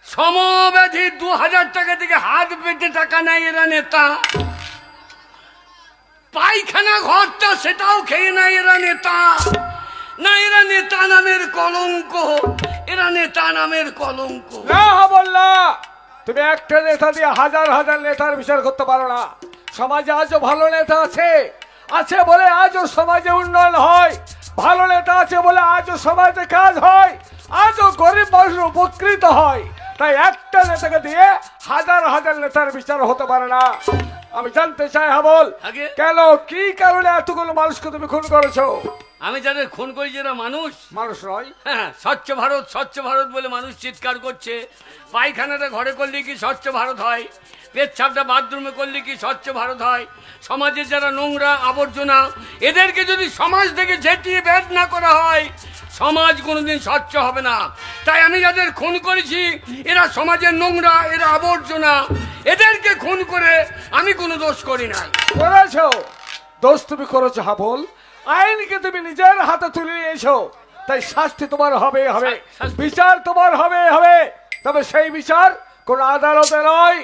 সমব্যাধি 2000 টাকা থেকে হাত পেতে টাকা নেয়, এরা নেতা। পায়খানা ঘরটা সেটাও খেয়ে নেয়, এরা নেতা। না, এরা নেতা নামের কলঙ্ক, এরা নেতা নামের কলঙ্ক। না বললা, তুমি একটা নেতা দিয়ে হাজার হাজার নেতার বিচার করতে পারো না। সমাজে আজও ভালো নেতা আছে, আছে বলে আজও সমাজে উন্নয়ন হয়। ভালো নেতা আছে বলে আজও সমাজে কাজ হয়, আজও গরিব মানুষ উপকৃত হয়। তাই একটা নেতাকে দিয়ে হাজার হাজার নেতার বিচার হতে পারে না। আমি জানতে চাই হাবল, আগে কেন, কি কারণে এতগুলো মানুষকে তুমি খুন করেছো? আমি যাদের খুন করি যারা মানুষ মানুষ নয়। হ্যাঁ, স্বচ্ছ ভারত স্বচ্ছ ভারত বলে মানুষ চিৎকার করছে। পায়খানাটা ঘরে করলে কি স্বচ্ছ ভারত হয়? পেচ্ছাপটা বাথরুমে করলে কি স্বচ্ছ ভারত হয়? সমাজের যারা নোংরা আবর্জনা, এদেরকে যদি সমাজ থেকে ঝেঁটিয়ে বের না করা হয়, সমাজ কোনোদিন স্বচ্ছ হবে না। তাই আমি যাদের খুন করেছি, এরা সমাজের নোংরা, এরা আবর্জনা, এদেরকে খুন করে আমি কোনো দোষ করি না। করেছো দোষ, তুমি করেছো হাবল। আইনকে তুমি নিজের হাতে তুলে নিয়েছো, তাই শাস্তি তোমার হবে হবে, বিচার তোমার হবে হবে। তবে সেই বিচার কোন আদালতে নয়,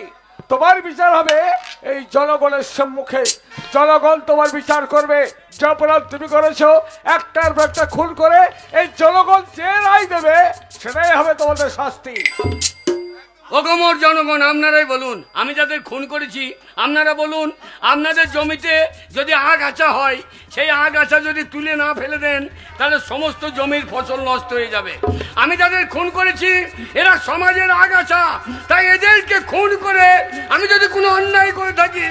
তোমার বিচার হবে এই জনগণের সম্মুখে। জনগণ তোমার বিচার করবে। যে অপরাধ তুমি করেছো, একটার পর একটা খুন করে এই জনগণ যে রায় দেবে সেটাই হবে তোমাদের শাস্তি। ওগমর জনগণ, আপনারাই বলুন, আমি যাদের খুন করেছি আপনারা বলুন, আপনাদের জমিতে যদি আগাছা হয়, সেই আগাছা যদি তুলে না ফেলে দেন তাহলে সমস্ত জমির ফসল নষ্ট হয়ে যাবে। আমি যাদের খুন করেছি এরা সমাজের আগাছা, তাই এদেরকে খুন করে আমি যদি কোনো অন্যায় করে থাকি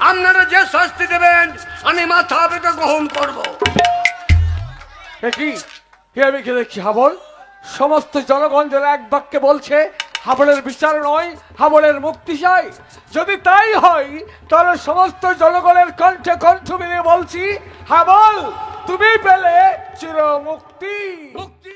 আপনারা যে শাস্তি দেবেন আমি মাথা পেতে গ্রহণ করব। কি আমি কি দেখছি হাবল? সমস্ত জনগণ যারা এক বাক্যে বলছে হাবলের বিচার নয়, হাবলের মুক্তি চাই। যদি তাই হয় তাহলে সমস্ত জনগণের কণ্ঠে কণ্ঠ মিলিয়ে বলছি, হাবল তুমি পেলে চির মুক্তি। মুক্তি